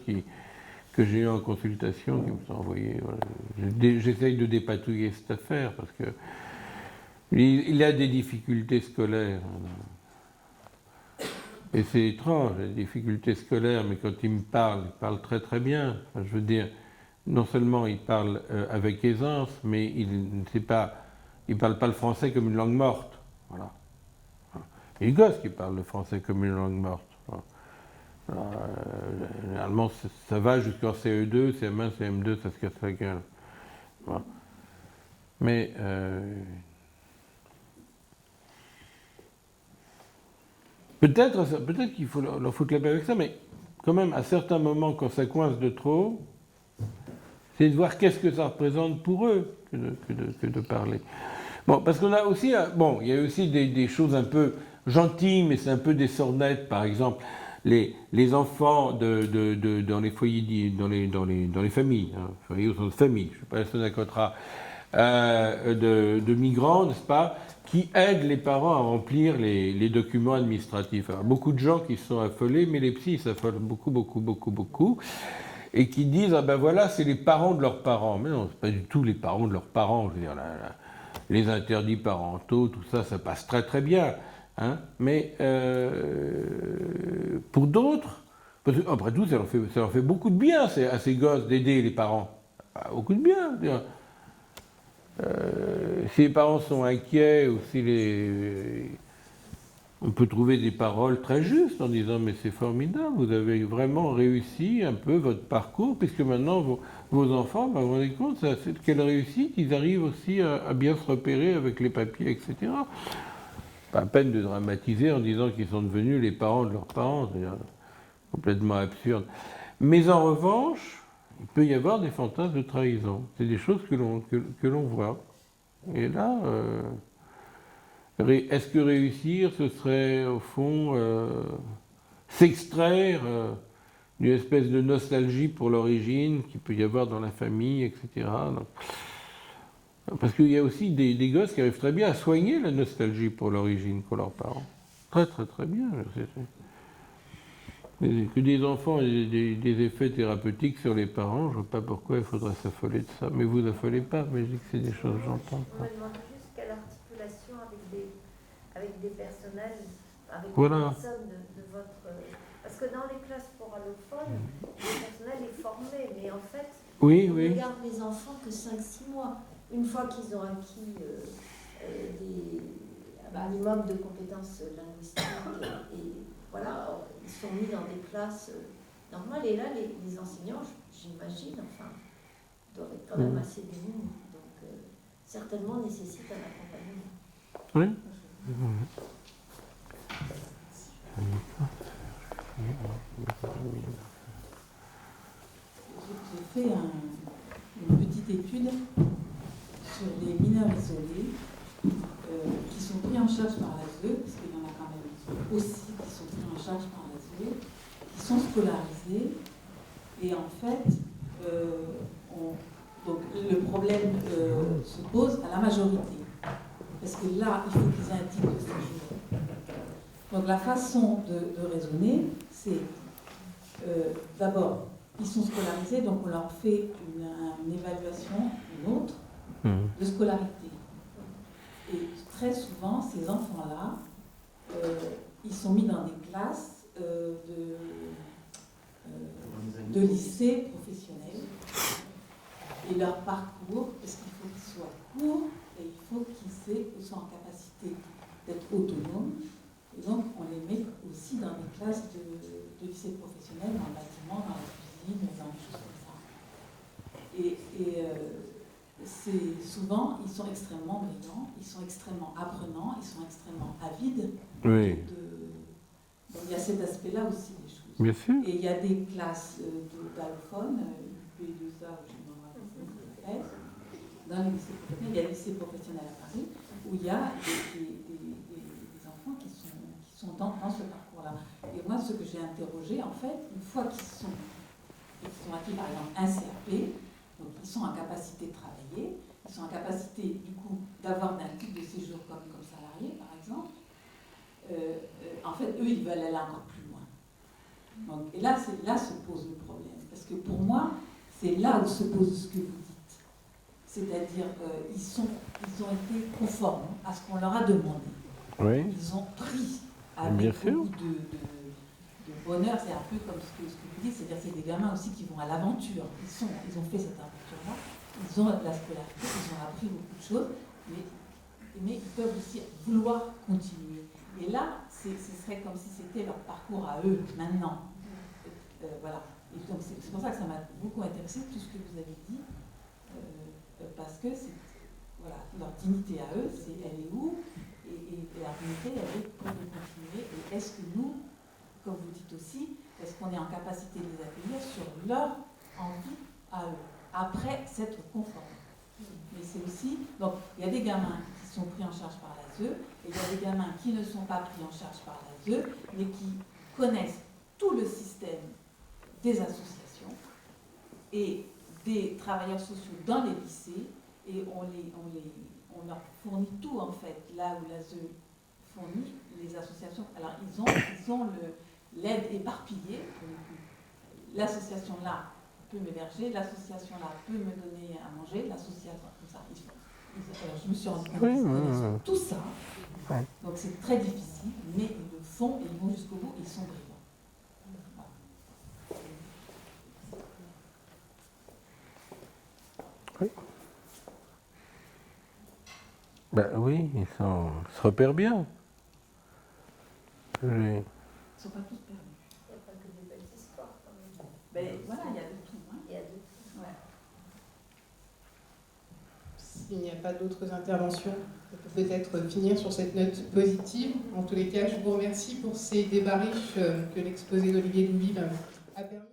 que j'ai eu en consultation, qui me sont envoyés. Voilà. J'essaye de dépatouiller cette affaire parce que il a des difficultés scolaires. Et c'est étrange, les difficultés scolaires, mais quand il parle très très bien. Enfin, je veux dire, non seulement il parle avec aisance, mais il parle pas le français comme une langue morte. Voilà. Il y a des gosses qui parlent le français comme une langue morte. Généralement, ça va jusqu'en CE2, CM1, CM2, ça se casse la gueule. Voilà. Mais peut-être qu'il faut leur foutre la paix avec ça, mais quand même, à certains moments, quand ça coince de trop, c'est de voir qu'est-ce que ça représente pour eux que de parler. Bon, parce qu'on a aussi, il y a aussi des choses un peu gentilles, mais c'est un peu des sornettes, par exemple, les enfants dans les foyers, dans les familles, foyers au sens de famille, je ne sais pas la Sonacotra, de migrants, n'est-ce pas, qui aident les parents à remplir les documents administratifs. Alors, beaucoup de gens qui sont affolés, mais les psys s'affolent beaucoup, et qui disent, ah ben voilà, c'est les parents de leurs parents. Mais non, c'est pas du tout les parents de leurs parents, je veux dire, les interdits parentaux, tout ça, ça passe très très bien. Hein, mais pour d'autres, parce que, après tout, ça leur fait beaucoup de bien à ces gosses d'aider les parents. Beaucoup de bien. Si les parents sont inquiets ou si on peut trouver des paroles très justes en disant mais c'est formidable, vous avez vraiment réussi un peu votre parcours, puisque maintenant vos enfants, vous vous rendez compte, c'est quelle réussite, ils arrivent aussi à bien se repérer avec les papiers, etc. Pas à peine de dramatiser en disant qu'ils sont devenus les parents de leurs parents, c'est complètement absurde. Mais en revanche, il peut y avoir des fantasmes de trahison. C'est des choses que l'on voit. Et là, est-ce que réussir, ce serait au fond s'extraire d'une espèce de nostalgie pour l'origine qu'il peut y avoir dans la famille, etc. Donc, Parce qu'il y a aussi des gosses qui arrivent très bien à soigner la nostalgie pour l'origine qu'ont leurs parents. Très très très bien. Que des enfants aient des effets thérapeutiques sur les parents, je ne vois pas pourquoi il faudrait s'affoler de ça. Mais vous affolez pas, mais je dis que c'est des choses que j'entends. On me demande juste quelle articulation avec des personnels, avec Voilà. des personnes de votre... Parce que dans les classes pour allophones, le personnel est formé, mais en fait, Oui, On oui. ne garde les enfants que 5-6 mois. Une fois qu'ils ont acquis un minimum de compétences linguistiques, et voilà, ils sont mis dans des classes normales. Et là, les enseignants, j'imagine, enfin, doivent être quand même assez démunis. Donc, certainement nécessitent un accompagnement. Oui. J'ai fait une petite étude sur les mineurs isolés qui sont pris en charge par l'ASE, parce qu'il y en a quand même aussi qui sont pris en charge par l'ASE, qui sont scolarisés. Et en fait, donc, le problème se pose à la majorité. Parce que là, il faut qu'ils aient un titre de séjour. Donc la façon de raisonner, c'est d'abord, ils sont scolarisés, donc on leur fait une évaluation, une autre, de scolarité. Et très souvent, ces enfants-là, ils sont mis dans des classes de lycée professionnel. Et leur parcours, parce qu'il faut qu'ils soient courts, et il faut qu'ils soient en capacité d'être autonomes. Et donc, on les met aussi dans des classes de lycée professionnel, dans le bâtiment, dans la cuisine, dans des choses comme ça. Et c'est souvent, ils sont extrêmement brillants, ils sont extrêmement apprenants, ils sont extrêmement avides. Oui. Donc, il y a cet aspect-là aussi des choses. Bien sûr. Et il y a des classes d'allophones, UP2A, je ne me rappelle pas, dans les lycées professionnels. Il y a des lycées professionnels à Paris où il y a des enfants qui sont dans ce parcours-là. Et moi, ce que j'ai interrogé, en fait, une fois qu'ils sont acquis, par exemple, un CAP, donc ils sont en capacité de travailler, ils sont en capacité, du coup, d'avoir un titre de séjour comme salarié, par exemple. En fait, eux, ils veulent aller encore plus loin. Donc, et là se pose le problème. Parce que pour moi, c'est là où se pose ce que vous dites. C'est-à-dire qu'ils ont été conformes à ce qu'on leur a demandé. Oui. Ils ont pris Bien avec sûr. beaucoup de bonheur. C'est un peu comme ce que vous dites, c'est-à-dire c'est des gamins aussi qui vont à l'aventure. Ils ont fait cette aventure-là, ils ont la scolarité, ils ont appris beaucoup de choses, mais ils peuvent aussi vouloir continuer. Et là, ce serait comme si c'était leur parcours à eux, maintenant. Voilà. Et donc c'est pour ça que ça m'a beaucoup intéressé, tout ce que vous avez dit, parce que voilà, leur dignité à eux, elle est où, et la dignité, elle est pour nous continuer. Et est-ce que nous, comme vous dites aussi, est-ce qu'on est en capacité de les accueillir sur leur envie à eux, après s'être conformes. Mais c'est aussi, donc il y a des gamins qui sont pris en charge par l'ASE, et il y a des gamins qui ne sont pas pris en charge par l'ASE, mais qui connaissent tout le système des associations et des travailleurs sociaux dans les lycées, et on leur fournit tout en fait, là où l'ASE fournit les associations. Alors ils ont l'aide éparpillée, l'association là peut m'héberger, l'association là peut me donner à manger, l'association comme ça. Alors, je me suis rendu compte qu'ils connaissent tout ça, donc c'est très difficile, mais ils le font et ils vont jusqu'au bout, ils sont brillants. Oui. Ben oui, ils se repèrent bien. Ils ne sont pas tous perdus. il n'y a pas que des belles histoires. Quand même. Ben, voilà, il y a de tout. Hein. Il y a de tout. Ouais. S'il n'y a pas d'autres interventions, on peut peut-être finir sur cette note positive. En tous les cas, je vous remercie pour ces débats riches que l'exposé d'Olivier Louville a permis.